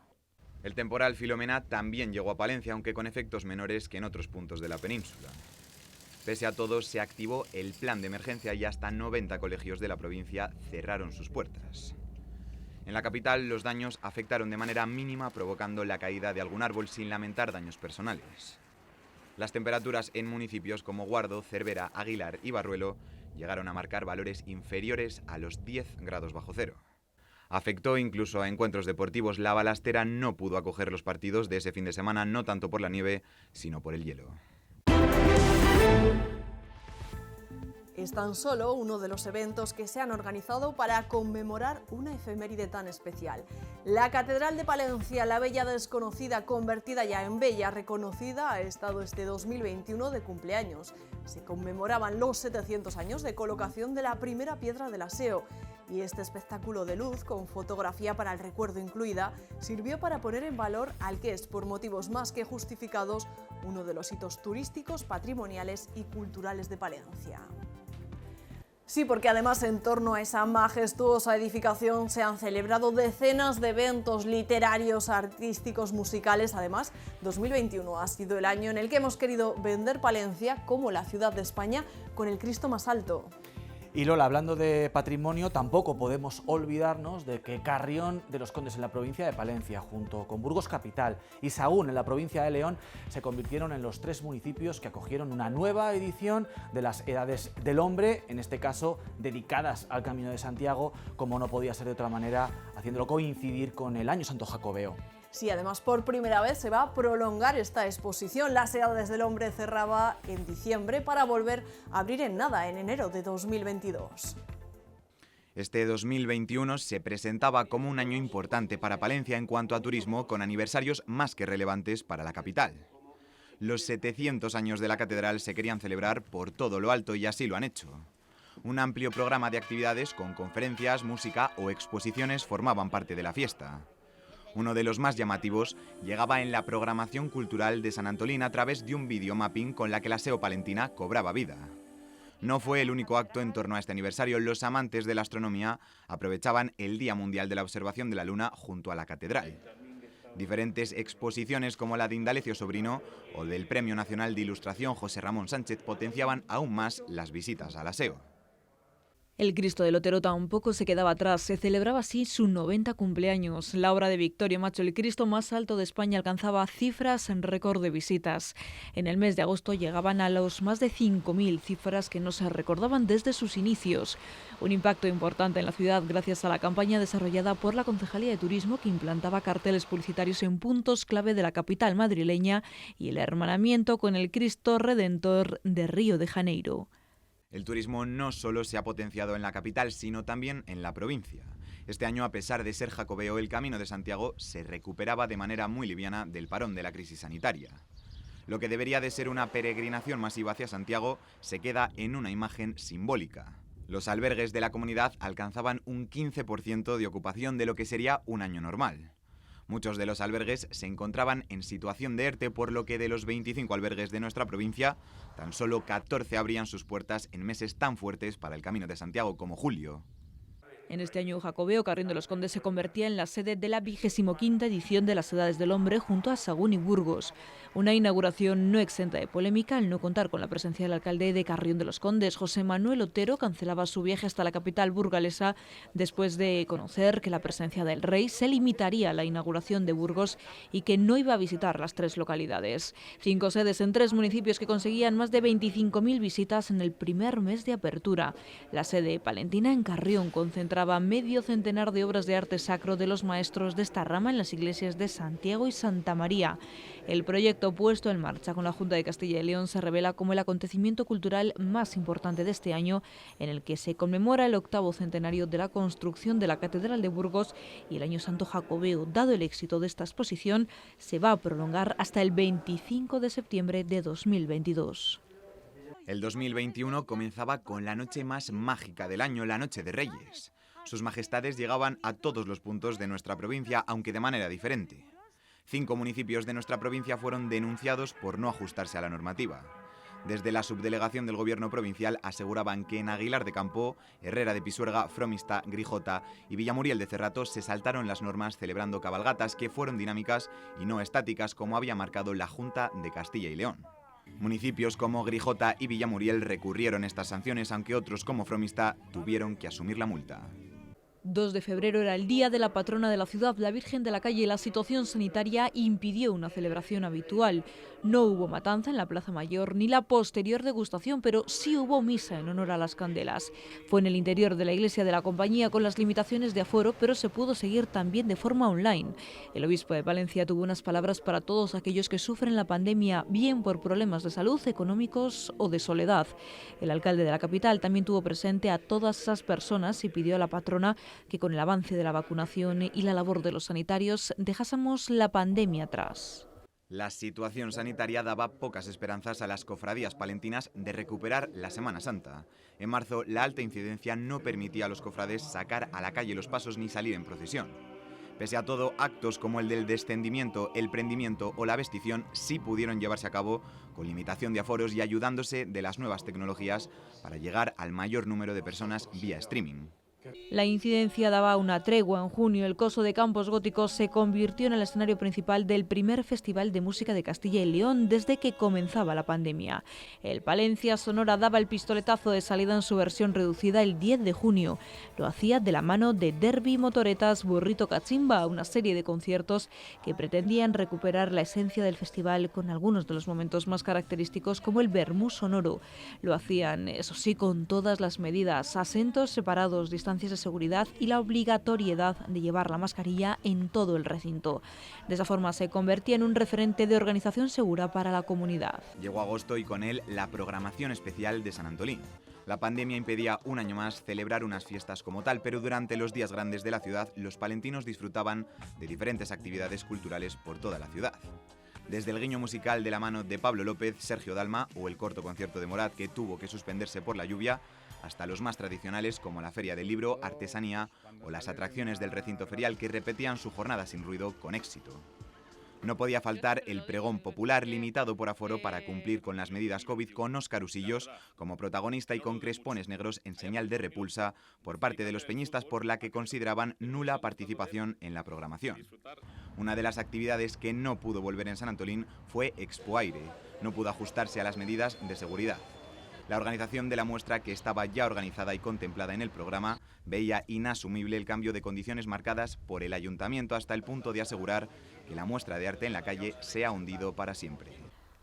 Speaker 11: El temporal Filomena también llegó a Palencia, aunque con efectos menores que en otros puntos de la península. Pese a todo, se activó el plan de emergencia y hasta 90 colegios de la provincia cerraron sus puertas. En la capital, los daños afectaron de manera mínima, provocando la caída de algún árbol sin lamentar daños personales. Las temperaturas en municipios como Guardo, Cervera, Aguilar y Barruelo llegaron a marcar valores inferiores a los 10 grados bajo cero. Afectó incluso a encuentros deportivos. La Balastera no pudo acoger los partidos de ese fin de semana, no tanto por la nieve, sino por el hielo.
Speaker 9: Es tan solo uno de los eventos que se han organizado para conmemorar una efeméride tan especial. La Catedral de Palencia, la bella desconocida, convertida ya en bella reconocida, ha estado este 2021 de cumpleaños. Se conmemoraban los 700 años de colocación de la primera piedra del aseo. Y este espectáculo de luz, con fotografía para el recuerdo incluida, sirvió para poner en valor al que es, por motivos más que justificados, uno de los hitos turísticos, patrimoniales y culturales de Palencia. Sí, porque además en torno a esa majestuosa edificación se han celebrado decenas de eventos literarios, artísticos, musicales. Además, 2021 ha sido el año en el que hemos querido vender Palencia como la ciudad de España con el Cristo más alto.
Speaker 8: Y Lola, hablando de patrimonio, tampoco podemos olvidarnos de que Carrión de los Condes en la provincia de Palencia, junto con Burgos capital y Sahagún en la provincia de León, se convirtieron en los 3 municipios que acogieron una nueva edición de las Edades del Hombre, en este caso dedicadas al Camino de Santiago, como no podía ser de otra manera, haciéndolo coincidir con el Año Santo Jacobeo.
Speaker 9: Sí, además por primera vez se va a prolongar esta exposición. Las Edades del Hombre cerraba en diciembre para volver a abrir en nada, en enero de 2022.
Speaker 11: Este 2021 se presentaba como un año importante para Palencia en cuanto a turismo, con aniversarios más que relevantes para la capital. Los 700 años de la catedral se querían celebrar por todo lo alto y así lo han hecho. Un amplio programa de actividades con conferencias, música o exposiciones formaban parte de la fiesta. Uno de los más llamativos llegaba en la programación cultural de San Antolín a través de un videomapping con la que la SEO palentina cobraba vida. No fue el único acto en torno a este aniversario. Los amantes de la astronomía aprovechaban el Día Mundial de la Observación de la Luna junto a la catedral. Diferentes exposiciones como la de Indalecio Sobrino o del Premio Nacional de Ilustración José Ramón Sánchez potenciaban aún más las visitas a la SEO.
Speaker 10: El Cristo del Otero tampoco se quedaba atrás, se celebraba así su 90 cumpleaños. La obra de Victoria Macho, el Cristo más alto de España, alcanzaba cifras en récord de visitas. En el mes de agosto llegaban a los más de 5.000, cifras que no se recordaban desde sus inicios. Un impacto importante en la ciudad gracias a la campaña desarrollada por la Concejalía de Turismo, que implantaba carteles publicitarios en puntos clave de la capital madrileña, y el hermanamiento con el Cristo Redentor de Río de Janeiro.
Speaker 11: El turismo no solo se ha potenciado en la capital, sino también en la provincia. Este año, a pesar de ser jacobeo, el Camino de Santiago se recuperaba de manera muy liviana del parón de la crisis sanitaria. Lo que debería de ser una peregrinación masiva hacia Santiago se queda en una imagen simbólica. Los albergues de la comunidad alcanzaban un 15% de ocupación de lo que sería un año normal. Muchos de los albergues se encontraban en situación de ERTE, por lo que de los 25 albergues de nuestra provincia, tan solo 14 abrían sus puertas en meses tan fuertes para el Camino de Santiago como julio.
Speaker 10: En este año jacobeo, Carrión de los Condes se convertía en la sede de la 25ª edición de las Edades del Hombre junto a Sagún y Burgos. Una inauguración no exenta de polémica al no contar con la presencia del alcalde de Carrión de los Condes. José Manuel Otero cancelaba su viaje hasta la capital burgalesa después de conocer que la presencia del rey se limitaría a la inauguración de Burgos y que no iba a visitar las 3 localidades. 5 sedes en 3 municipios que conseguían más de 25.000 visitas en el primer mes de apertura. La sede palentina en Carrión concentraba medio centenar de obras de arte sacro de los maestros de esta rama en las iglesias de Santiago y Santa María. El proyecto puesto en marcha con la Junta de Castilla y León se revela como el acontecimiento cultural más importante de este año, en el que se conmemora el 8º centenario de la construcción de la Catedral de Burgos, y el Año Santo Jacobeo. Dado el éxito de esta exposición, se va a prolongar hasta el 25 de septiembre de 2022.
Speaker 11: El 2021 comenzaba con la noche más mágica del año, la Noche de Reyes. Sus majestades llegaban a todos los puntos de nuestra provincia, aunque de manera diferente. 5 municipios de nuestra provincia fueron denunciados por no ajustarse a la normativa. Desde la subdelegación del gobierno provincial aseguraban que en Aguilar de Campo, Herrera de Pisuerga, Fromista, Grijota y Villamuriel de Cerrato se saltaron las normas celebrando cabalgatas que fueron dinámicas y no estáticas, como había marcado la Junta de Castilla y León. Municipios como Grijota y Villamuriel recurrieron estas sanciones, aunque otros como Fromista tuvieron que asumir la multa.
Speaker 10: 2 de febrero era el día de la patrona de la ciudad, la Virgen de la Calle. La situación sanitaria impidió una celebración habitual. No hubo matanza en la Plaza Mayor ni la posterior degustación, pero sí hubo misa en honor a las candelas. Fue en el interior de la iglesia de la Compañía con las limitaciones de aforo, pero se pudo seguir también de forma online. El obispo de Palencia tuvo unas palabras para todos aquellos que sufren la pandemia, bien por problemas de salud, económicos o de soledad. El alcalde de la capital también tuvo presente a todas esas personas y pidió a la patrona que con el avance de la vacunación y la labor de los sanitarios dejásemos la pandemia atrás.
Speaker 11: La situación sanitaria daba pocas esperanzas a las cofradías palentinas de recuperar la Semana Santa. En marzo, la alta incidencia no permitía a los cofrades sacar a la calle los pasos ni salir en procesión. Pese a todo, actos como el del descendimiento, el prendimiento o la vestición sí pudieron llevarse a cabo con limitación de aforos y ayudándose de las nuevas tecnologías para llegar al mayor número de personas vía streaming.
Speaker 10: La incidencia daba una tregua. En junio, el Coso de Campos Góticos se convirtió en el escenario principal del primer Festival de Música de Castilla y León desde que comenzaba la pandemia. El Palencia Sonora daba el pistoletazo de salida en su versión reducida el 10 de junio. Lo hacía de la mano de Derby, Motoretas, Burrito Cachimba, una serie de conciertos que pretendían recuperar la esencia del festival con algunos de los momentos más característicos, como el vermú sonoro. Lo hacían, eso sí, con todas las medidas: asentos separados, distancias de seguridad y la obligatoriedad de llevar la mascarilla en todo el recinto. De esa forma se convertía en un referente de organización segura para la comunidad.
Speaker 11: Llegó agosto y con él la programación especial de San Antolín. La pandemia impedía un año más celebrar unas fiestas como tal, pero durante los días grandes de la ciudad los palentinos disfrutaban de diferentes actividades culturales por toda la ciudad. Desde el guiño musical de la mano de Pablo López, Sergio Dalma o el corto concierto de Morat, que tuvo que suspenderse por la lluvia, hasta los más tradicionales como la Feria del Libro, Artesanía o las atracciones del recinto ferial, que repetían su jornada sin ruido con éxito. No podía faltar el pregón popular limitado por aforo para cumplir con las medidas COVID, con Óscar Usillos como protagonista y con crespones negros en señal de repulsa por parte de los peñistas, por la que consideraban nula participación en la programación. Una de las actividades que no pudo volver en San Antolín fue Expo Aire. No pudo ajustarse a las medidas de seguridad. La organización de la muestra, que estaba ya organizada y contemplada en el programa, veía inasumible el cambio de condiciones marcadas por el ayuntamiento hasta el punto de asegurar que la muestra de arte en la calle se ha hundido para siempre.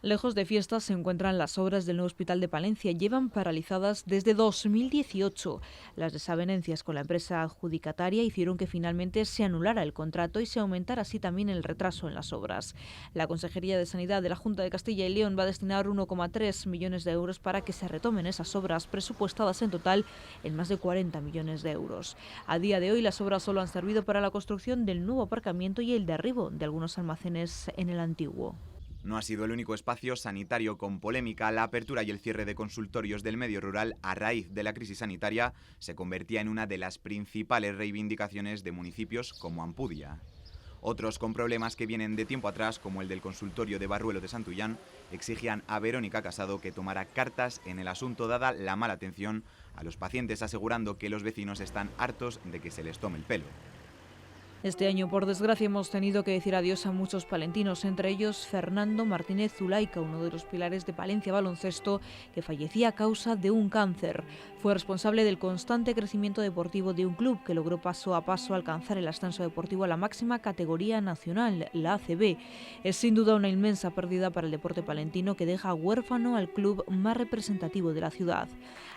Speaker 10: Lejos de fiestas se encuentran las obras del nuevo hospital de Palencia. Llevan paralizadas desde 2018. Las desavenencias con la empresa adjudicataria hicieron que finalmente se anulara el contrato y se aumentara así también el retraso en las obras. La Consejería de Sanidad de la Junta de Castilla y León va a destinar 1,3 millones de euros para que se retomen esas obras, presupuestadas en total en más de 40 millones de euros. A día de hoy las obras solo han servido para la construcción del nuevo aparcamiento y el derribo de algunos almacenes en el antiguo.
Speaker 11: No ha sido el único espacio sanitario con polémica. La apertura y el cierre de consultorios del medio rural a raíz de la crisis sanitaria se convertía en una de las principales reivindicaciones de municipios como Ampudia. Otros con problemas que vienen de tiempo atrás, como el del consultorio de Barruelo de Santullán, exigían a Verónica Casado que tomara cartas en el asunto dada la mala atención a los pacientes, asegurando que los vecinos están hartos de que se les tome el pelo.
Speaker 10: Este año, por desgracia, hemos tenido que decir adiós a muchos palentinos, entre ellos Fernando Martínez Zulaika, uno de los pilares de Palencia Baloncesto, que fallecía a causa de un cáncer. Fue responsable del constante crecimiento deportivo de un club que logró paso a paso alcanzar el ascenso deportivo a la máxima categoría nacional, la ACB. Es sin duda una inmensa pérdida para el deporte palentino, que deja huérfano al club más representativo de la ciudad.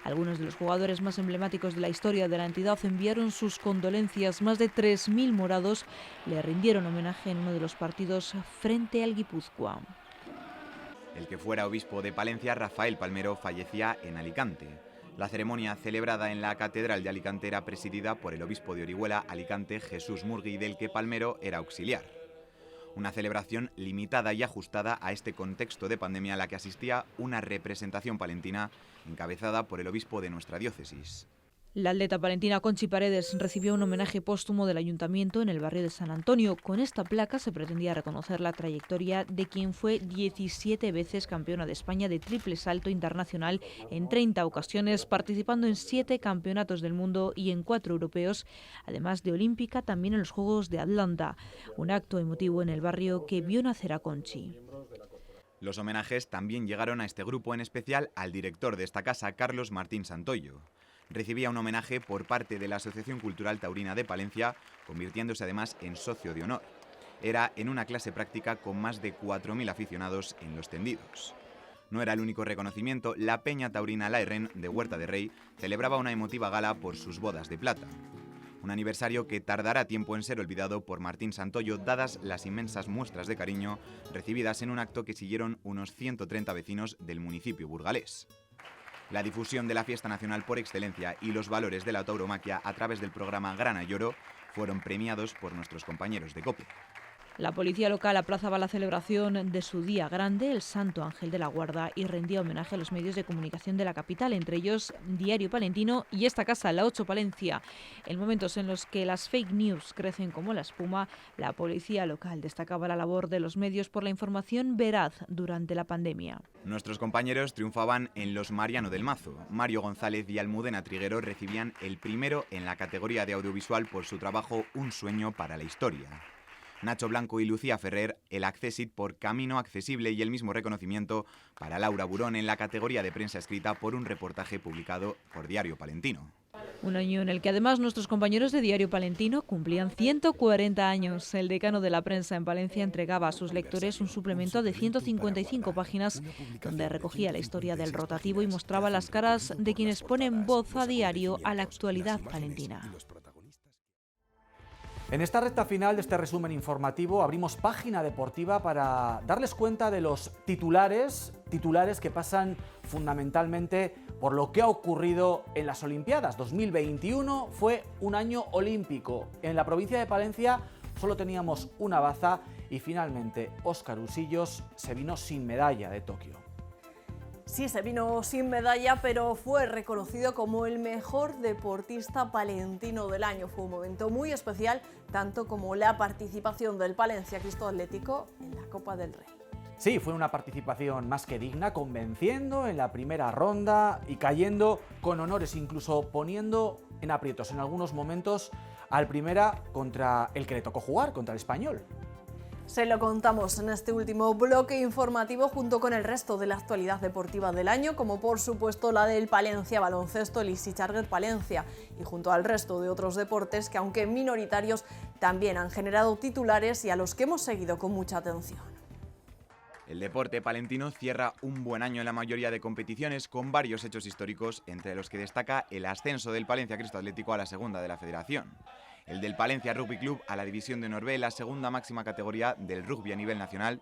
Speaker 10: Algunos de los jugadores más emblemáticos de la historia de la entidad enviaron sus condolencias. Más de 3.000 morados le rindieron homenaje en uno de los partidos frente al Guipúzcoa.
Speaker 11: El que fuera obispo de Palencia, Rafael Palmero, fallecía en Alicante. La ceremonia celebrada en la Catedral de Alicante era presidida por el obispo de Orihuela, Alicante, Jesús Murgui, del que Palmero era auxiliar. Una celebración limitada y ajustada a este contexto de pandemia a la que asistía una representación palentina encabezada por el obispo de nuestra diócesis.
Speaker 10: La atleta palentina Conchi Paredes recibió un homenaje póstumo del Ayuntamiento en el barrio de San Antonio. Con esta placa se pretendía reconocer la trayectoria de quien fue 17 veces campeona de España de triple salto internacional en 30 ocasiones, participando en 7 campeonatos del mundo y en 4 europeos, además de olímpica también en los Juegos de Atlanta. Un acto emotivo en el barrio que vio nacer a Conchi.
Speaker 11: Los homenajes también llegaron a este grupo, en especial al director de esta casa, Carlos Martín Santoyo. Recibía un homenaje por parte de la Asociación Cultural Taurina de Palencia, convirtiéndose además en socio de honor. Era en una clase práctica con más de 4.000 aficionados en los tendidos. No era el único reconocimiento. La Peña Taurina La Herren de Huerta de Rey celebraba una emotiva gala por sus bodas de plata. Un aniversario que tardará tiempo en ser olvidado por Martín Santoyo, dadas las inmensas muestras de cariño recibidas en un acto que siguieron unos 130 vecinos del municipio burgalés. La difusión de la fiesta nacional por excelencia y los valores de la tauromaquia a través del programa Grana y Oro fueron premiados por nuestros compañeros de COPE.
Speaker 10: La policía local aplazaba la celebración de su día grande, el Santo Ángel de la Guarda, y rendía homenaje a los medios de comunicación de la capital, entre ellos Diario Palentino y esta casa, La 8 Palencia. En momentos en los que las fake news crecen como la espuma, la policía local destacaba la labor de los medios por la información veraz durante la pandemia.
Speaker 11: Nuestros compañeros triunfaban en los Mariano del Mazo. Mario González y Almudena Triguero recibían el primero en la categoría de audiovisual por su trabajo Un sueño para la historia. Nacho Blanco y Lucía Ferrer el Accessit por Camino Accesible, y el mismo reconocimiento para Laura Burón en la categoría de prensa escrita por un reportaje publicado por Diario Palentino.
Speaker 10: Un año en el que además nuestros compañeros de Diario Palentino cumplían 140 años. El decano de la prensa en Palencia entregaba a sus lectores un suplemento de 155 páginas donde recogía la historia del rotativo y mostraba las caras de quienes ponen voz a diario a la actualidad palentina.
Speaker 8: En esta recta final de este resumen informativo abrimos página deportiva para darles cuenta de los titulares que pasan fundamentalmente por lo que ha ocurrido en las Olimpiadas. 2021 fue un año olímpico. En la provincia de Palencia solo teníamos una baza y finalmente Óscar Usillos se vino sin medalla de Tokio.
Speaker 9: Sí, se vino sin medalla, pero fue reconocido como el mejor deportista palentino del año. Fue un momento muy especial, tanto como la participación del Palencia Cristo Atlético en la Copa del Rey.
Speaker 8: Sí, fue una participación más que digna, convenciendo en la primera ronda y cayendo con honores, incluso poniendo en aprietos en algunos momentos al Primera contra el que le tocó jugar, contra el Español.
Speaker 9: Se lo contamos en este último bloque informativo junto con el resto de la actualidad deportiva del año, como por supuesto la del Palencia Baloncesto, el Easy Charger Palencia, y junto al resto de otros deportes que, aunque minoritarios, también han generado titulares y a los que hemos seguido con mucha atención.
Speaker 11: El deporte palentino cierra un buen año en la mayoría de competiciones con varios hechos históricos, entre los que destaca el ascenso del Palencia Cristo Atlético a la segunda de la Federación, el del Palencia Rugby Club a la División de Honor B, la segunda máxima categoría del rugby a nivel nacional,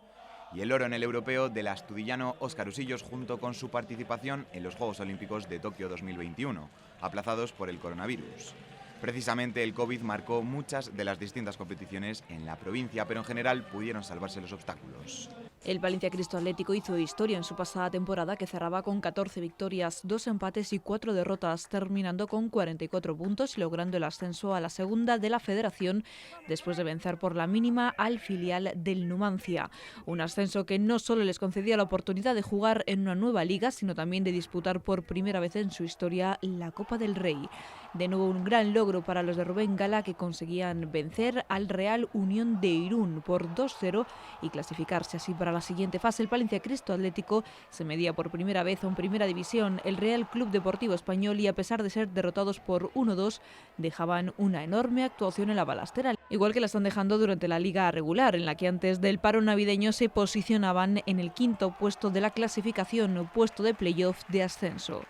Speaker 11: y el oro en el europeo del astudillano Óscar Usillos junto con su participación en los Juegos Olímpicos de Tokio 2021, aplazados por el coronavirus. Precisamente el COVID marcó muchas de las distintas competiciones en la provincia, pero en general pudieron salvarse los obstáculos.
Speaker 10: El Palencia Cristo Atlético hizo historia en su pasada temporada, que cerraba con 14 victorias, 2 empates y 4 derrotas, terminando con 44 puntos y logrando el ascenso a la segunda de la Federación después de vencer por la mínima al filial del Numancia. Un ascenso que no solo les concedía la oportunidad de jugar en una nueva liga, sino también de disputar por primera vez en su historia la Copa del Rey. De nuevo un gran logro para los de Rubén Gala, que conseguían vencer al Real Unión de Irún por 2-0 y clasificarse así para la siguiente fase. El Palencia Cristo Atlético se medía por primera vez en Primera División el Real Club Deportivo Español y, a pesar de ser derrotados por 1-2, dejaban una enorme actuación en la balastera, igual que la están dejando durante la liga regular, en la que antes del paro navideño se posicionaban en el quinto puesto de la clasificación, puesto de playoff de ascenso.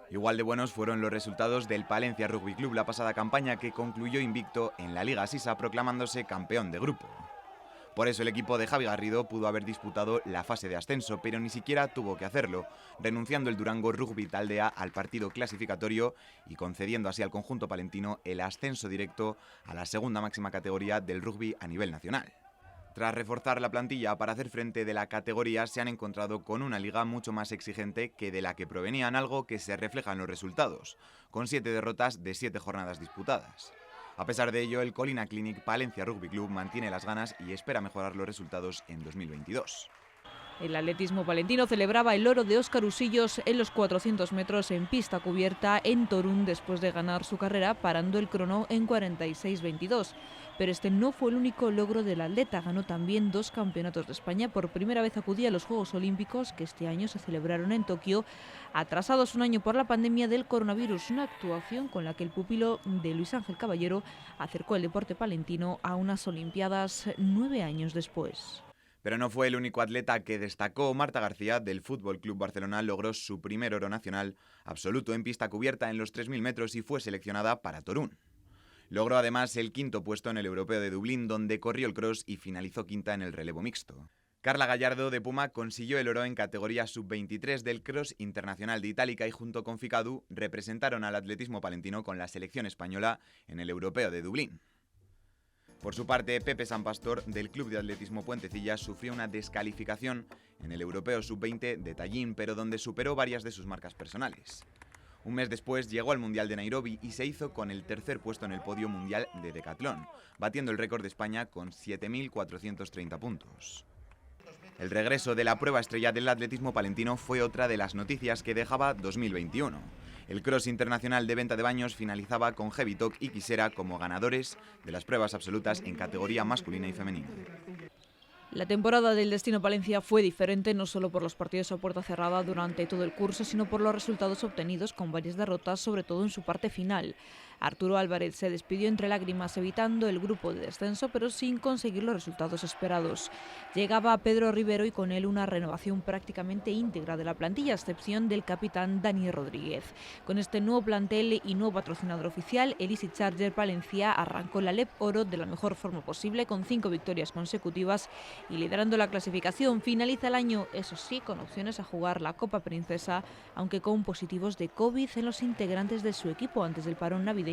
Speaker 11: Igual de buenos fueron los resultados del Palencia Rugby Club la pasada campaña, que concluyó invicto en la Liga Sisa, proclamándose campeón de grupo. Por eso el equipo de Javi Garrido pudo haber disputado la fase de ascenso, pero ni siquiera tuvo que hacerlo, renunciando el Durango Rugby Taldea al partido clasificatorio y concediendo así al conjunto palentino el ascenso directo a la segunda máxima categoría del rugby a nivel nacional. Tras reforzar la plantilla para hacer frente de la categoría, se han encontrado con una liga mucho más exigente que de la que provenían, algo que se refleja en los resultados, con 7 derrotas de 7 jornadas disputadas. A pesar de ello, el Colina Clinic Palencia Rugby Club mantiene las ganas y espera mejorar los resultados en 2022.
Speaker 10: El atletismo palentino celebraba el oro de Óscar Usillos en los 400 metros en pista cubierta en Torún, después de ganar su carrera parando el crono en 46:22. Pero este no fue el único logro del atleta. Ganó también 2 campeonatos de España. Por primera vez acudía a los Juegos Olímpicos, que este año se celebraron en Tokio, atrasados un año por la pandemia del coronavirus. Una actuación con la que el pupilo de Luis Ángel Caballero acercó el deporte palentino a unas Olimpiadas 9 años después.
Speaker 11: Pero no fue el único atleta que destacó. Marta García, del Fútbol Club Barcelona, logró su primer oro nacional absoluto en pista cubierta en los 3.000 metros y fue seleccionada para Torún. Logró además el 5º puesto en el Europeo de Dublín, donde corrió el cross y finalizó 5ª en el relevo mixto. Carla Gallardo, de Puma, consiguió el oro en categoría sub-23 del Cross Internacional de Itálica y junto con Ficadu representaron al atletismo palentino con la selección española en el Europeo de Dublín. Por su parte, Pepe San Pastor, del Club de Atletismo Puentecilla, sufrió una descalificación en el Europeo Sub-20 de Tallinn, pero donde superó varias de sus marcas personales. Un mes después llegó al Mundial de Nairobi y se hizo con el 3er puesto en el podio mundial de decatlón, batiendo el récord de España con 7.430 puntos. El regreso de la prueba estrella del atletismo palentino fue otra de las noticias que dejaba 2021. El Cross Internacional de Venta de Baños finalizaba con Heavy Talk y Quisera como ganadores de las pruebas absolutas en categoría masculina y femenina.
Speaker 10: La temporada del Destino Palencia fue diferente, no solo por los partidos a puerta cerrada durante todo el curso, sino por los resultados obtenidos, con varias derrotas, sobre todo en su parte final. Arturo Álvarez se despidió entre lágrimas, evitando el grupo de descenso, pero sin conseguir los resultados esperados. Llegaba Pedro Rivero y con él una renovación prácticamente íntegra de la plantilla, a excepción del capitán Dani Rodríguez. Con este nuevo plantel y nuevo patrocinador oficial, el Easy Charger Palencia arrancó la LEP Oro de la mejor forma posible, con 5 victorias consecutivas y liderando la clasificación. Finaliza el año, eso sí, con opciones a jugar la Copa Princesa, aunque con positivos de COVID en los integrantes de su equipo antes del parón navideño,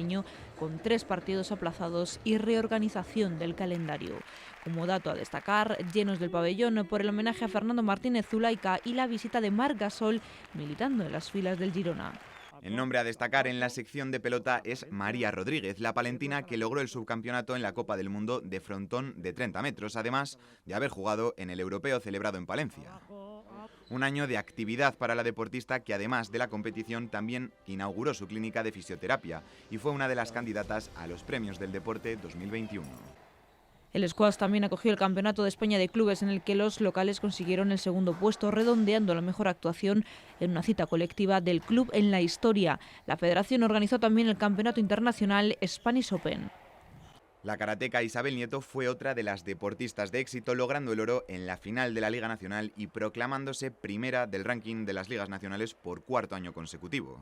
Speaker 10: con 3 partidos aplazados y reorganización del calendario. Como dato a destacar, llenos del pabellón por el homenaje a Fernando Martínez Zulaika y la visita de Marc Gasol militando en las filas del Girona.
Speaker 11: El nombre a destacar en la sección de pelota es María Rodríguez, la palentina que logró el subcampeonato en la Copa del Mundo de frontón de 30 metros, además de haber jugado en el europeo celebrado en Palencia. Un año de actividad para la deportista que, además de la competición, también inauguró su clínica de fisioterapia y fue una de las candidatas a los premios del deporte 2021.
Speaker 10: El squash también acogió el Campeonato de España de Clubes, en el que los locales consiguieron el segundo puesto, redondeando la mejor actuación en una cita colectiva del club en la historia. La federación organizó también el Campeonato Internacional Spanish Open.
Speaker 11: La karateca Isabel Nieto fue otra de las deportistas de éxito, logrando el oro en la final de la Liga Nacional y proclamándose primera del ranking de las ligas nacionales por cuarto año consecutivo.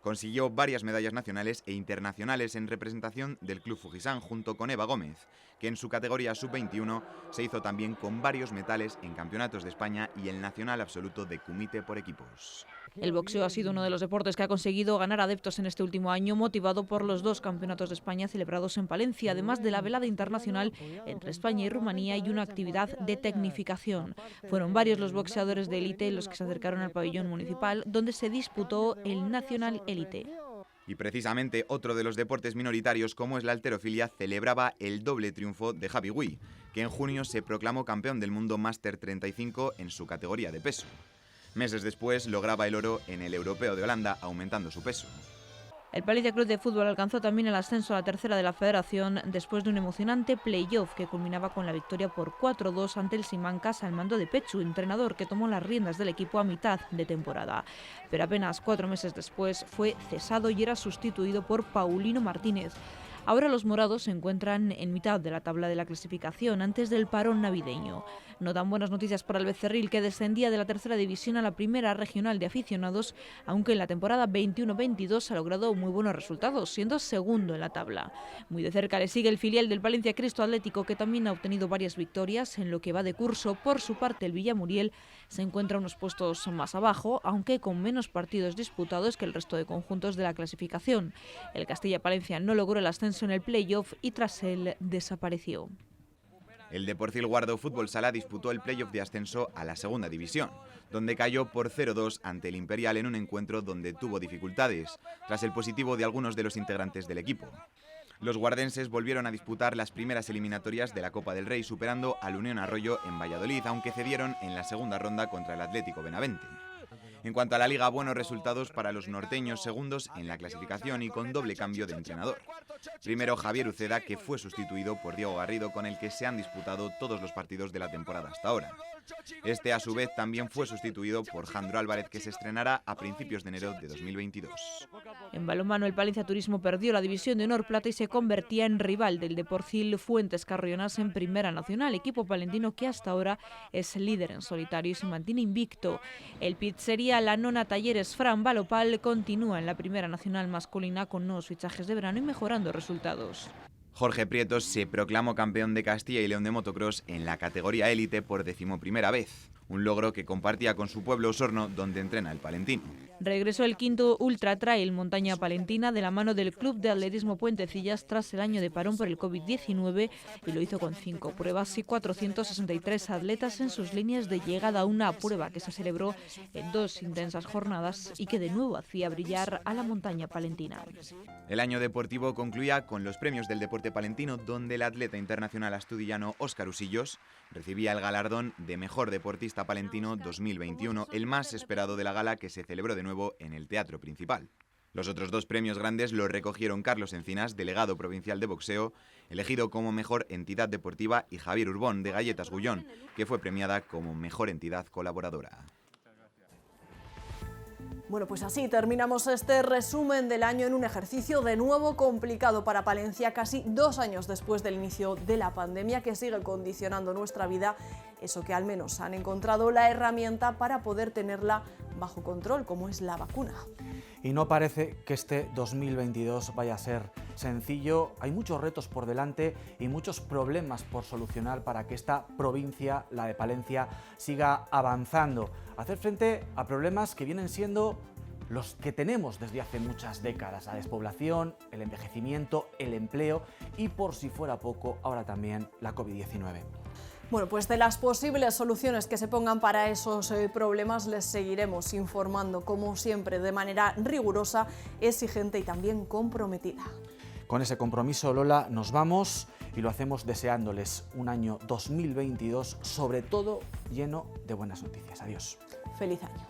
Speaker 11: Consiguió varias medallas nacionales e internacionales en representación del Club Fujisan junto con Eva Gómez, que en su categoría sub-21 se hizo también con varios metales en campeonatos de España y el nacional absoluto de kumite por equipos.
Speaker 10: El boxeo ha sido uno de los deportes que ha conseguido ganar adeptos en este último año, motivado por los 2 campeonatos de España celebrados en Palencia, además de la velada internacional entre España y Rumanía y una actividad de tecnificación. Fueron varios los boxeadores de élite los que se acercaron al pabellón municipal, donde se disputó el Nacional Élite.
Speaker 11: Y precisamente otro de los deportes minoritarios, como es la halterofilia, celebraba el doble triunfo de Javi Gui, que en junio se proclamó campeón del mundo Máster 35 en su categoría de peso. Meses después lograba el oro en el Europeo de Holanda, aumentando su peso.
Speaker 10: El Palencia Club de Fútbol alcanzó también el ascenso a la tercera de la Federación después de un emocionante play-off que culminaba con la victoria por 4-2 ante el Simancas al mando de Pechu, entrenador que tomó las riendas del equipo a mitad de temporada. Pero apenas 4 meses después fue cesado y era sustituido por Paulino Martínez. Ahora los morados se encuentran en mitad de la tabla de la clasificación antes del parón navideño. No tan buenas noticias para el Becerril, que descendía de la tercera división a la primera regional de aficionados, aunque en la temporada 21-22 ha logrado muy buenos resultados, siendo segundo en la tabla. Muy de cerca le sigue el filial del Palencia Cristo Atlético, que también ha obtenido varias victorias en lo que va de curso. Por su parte, el Villamuriel se encuentra unos puestos más abajo, aunque con menos partidos disputados que el resto de conjuntos de la clasificación. El Castilla-Palencia no logró el ascenso en el play-off y tras él desapareció.
Speaker 11: El Deportivo Guardo Fútbol Sala disputó el play-off de ascenso a la segunda división, donde cayó por 0-2 ante el Imperial en un encuentro donde tuvo dificultades, tras el positivo de algunos de los integrantes del equipo. Los guardenses volvieron a disputar las primeras eliminatorias de la Copa del Rey, superando al Unión Arroyo en Valladolid, aunque cedieron en la segunda ronda contra el Atlético Benavente. En cuanto a la Liga, buenos resultados para los norteños, segundos en la clasificación y con doble cambio de entrenador. Primero Javier Uceda, que fue sustituido por Diego Garrido, con el que se han disputado todos los partidos de la temporada hasta ahora. Este, a su vez, también fue sustituido por Jandro Álvarez, que se estrenará a principios de enero de 2022.
Speaker 10: En balonmano, el Palencia Turismo perdió la división de honor plata y se convertía en rival del Deporcil Fuentes Carrionas en Primera Nacional, equipo palentino que hasta ahora es líder en solitario y se mantiene invicto. El Pizzería La Nona Talleres Fran Balopal continúa en la Primera Nacional masculina con nuevos fichajes de verano y mejorando resultados.
Speaker 11: Jorge Prietos se proclamó campeón de Castilla y León de motocross en la categoría élite por 11ª vez, un logro que compartía con su pueblo Osorno, donde entrena el palentino.
Speaker 10: Regresó el quinto Ultra Trail Montaña Palentina de la mano del Club de Atletismo Puentecillas tras el año de parón por el COVID-19 y lo hizo con 5 pruebas y 463 atletas en sus líneas de llegada, una prueba que se celebró en 2 intensas jornadas y que de nuevo hacía brillar a la montaña palentina.
Speaker 11: El año deportivo concluía con los premios del deporte palentino, donde el atleta internacional asturiano Óscar Usillos recibía el galardón de Mejor Deportista Palentino 2021, el más esperado de la gala, que se celebró de nuevo en el Teatro Principal. Los otros 2 premios grandes los recogieron Carlos Encinas, delegado provincial de boxeo, elegido como mejor entidad deportiva, y Javier Urbón, de Galletas Gullón, que fue premiada como mejor entidad colaboradora.
Speaker 9: Bueno, pues así terminamos este resumen del año en un ejercicio de nuevo complicado para Palencia, casi 2 años después del inicio de la pandemia que sigue condicionando nuestra vida, eso que al menos han encontrado la herramienta para poder tenerla bajo control, como es la vacuna.
Speaker 8: Y no parece que este 2022 vaya a ser sencillo. Hay muchos retos por delante y muchos problemas por solucionar para que esta provincia, la de Palencia, siga avanzando. Hacer frente a problemas que vienen siendo los que tenemos desde hace muchas décadas: la despoblación, el envejecimiento, el empleo y, por si fuera poco, ahora también la COVID-19.
Speaker 9: Bueno, pues de las posibles soluciones que se pongan para esos problemas les seguiremos informando, como siempre, de manera rigurosa, exigente y también comprometida.
Speaker 8: Con ese compromiso, Lola, nos vamos y lo hacemos deseándoles un año 2022, sobre todo lleno de buenas noticias. Adiós.
Speaker 9: Feliz año.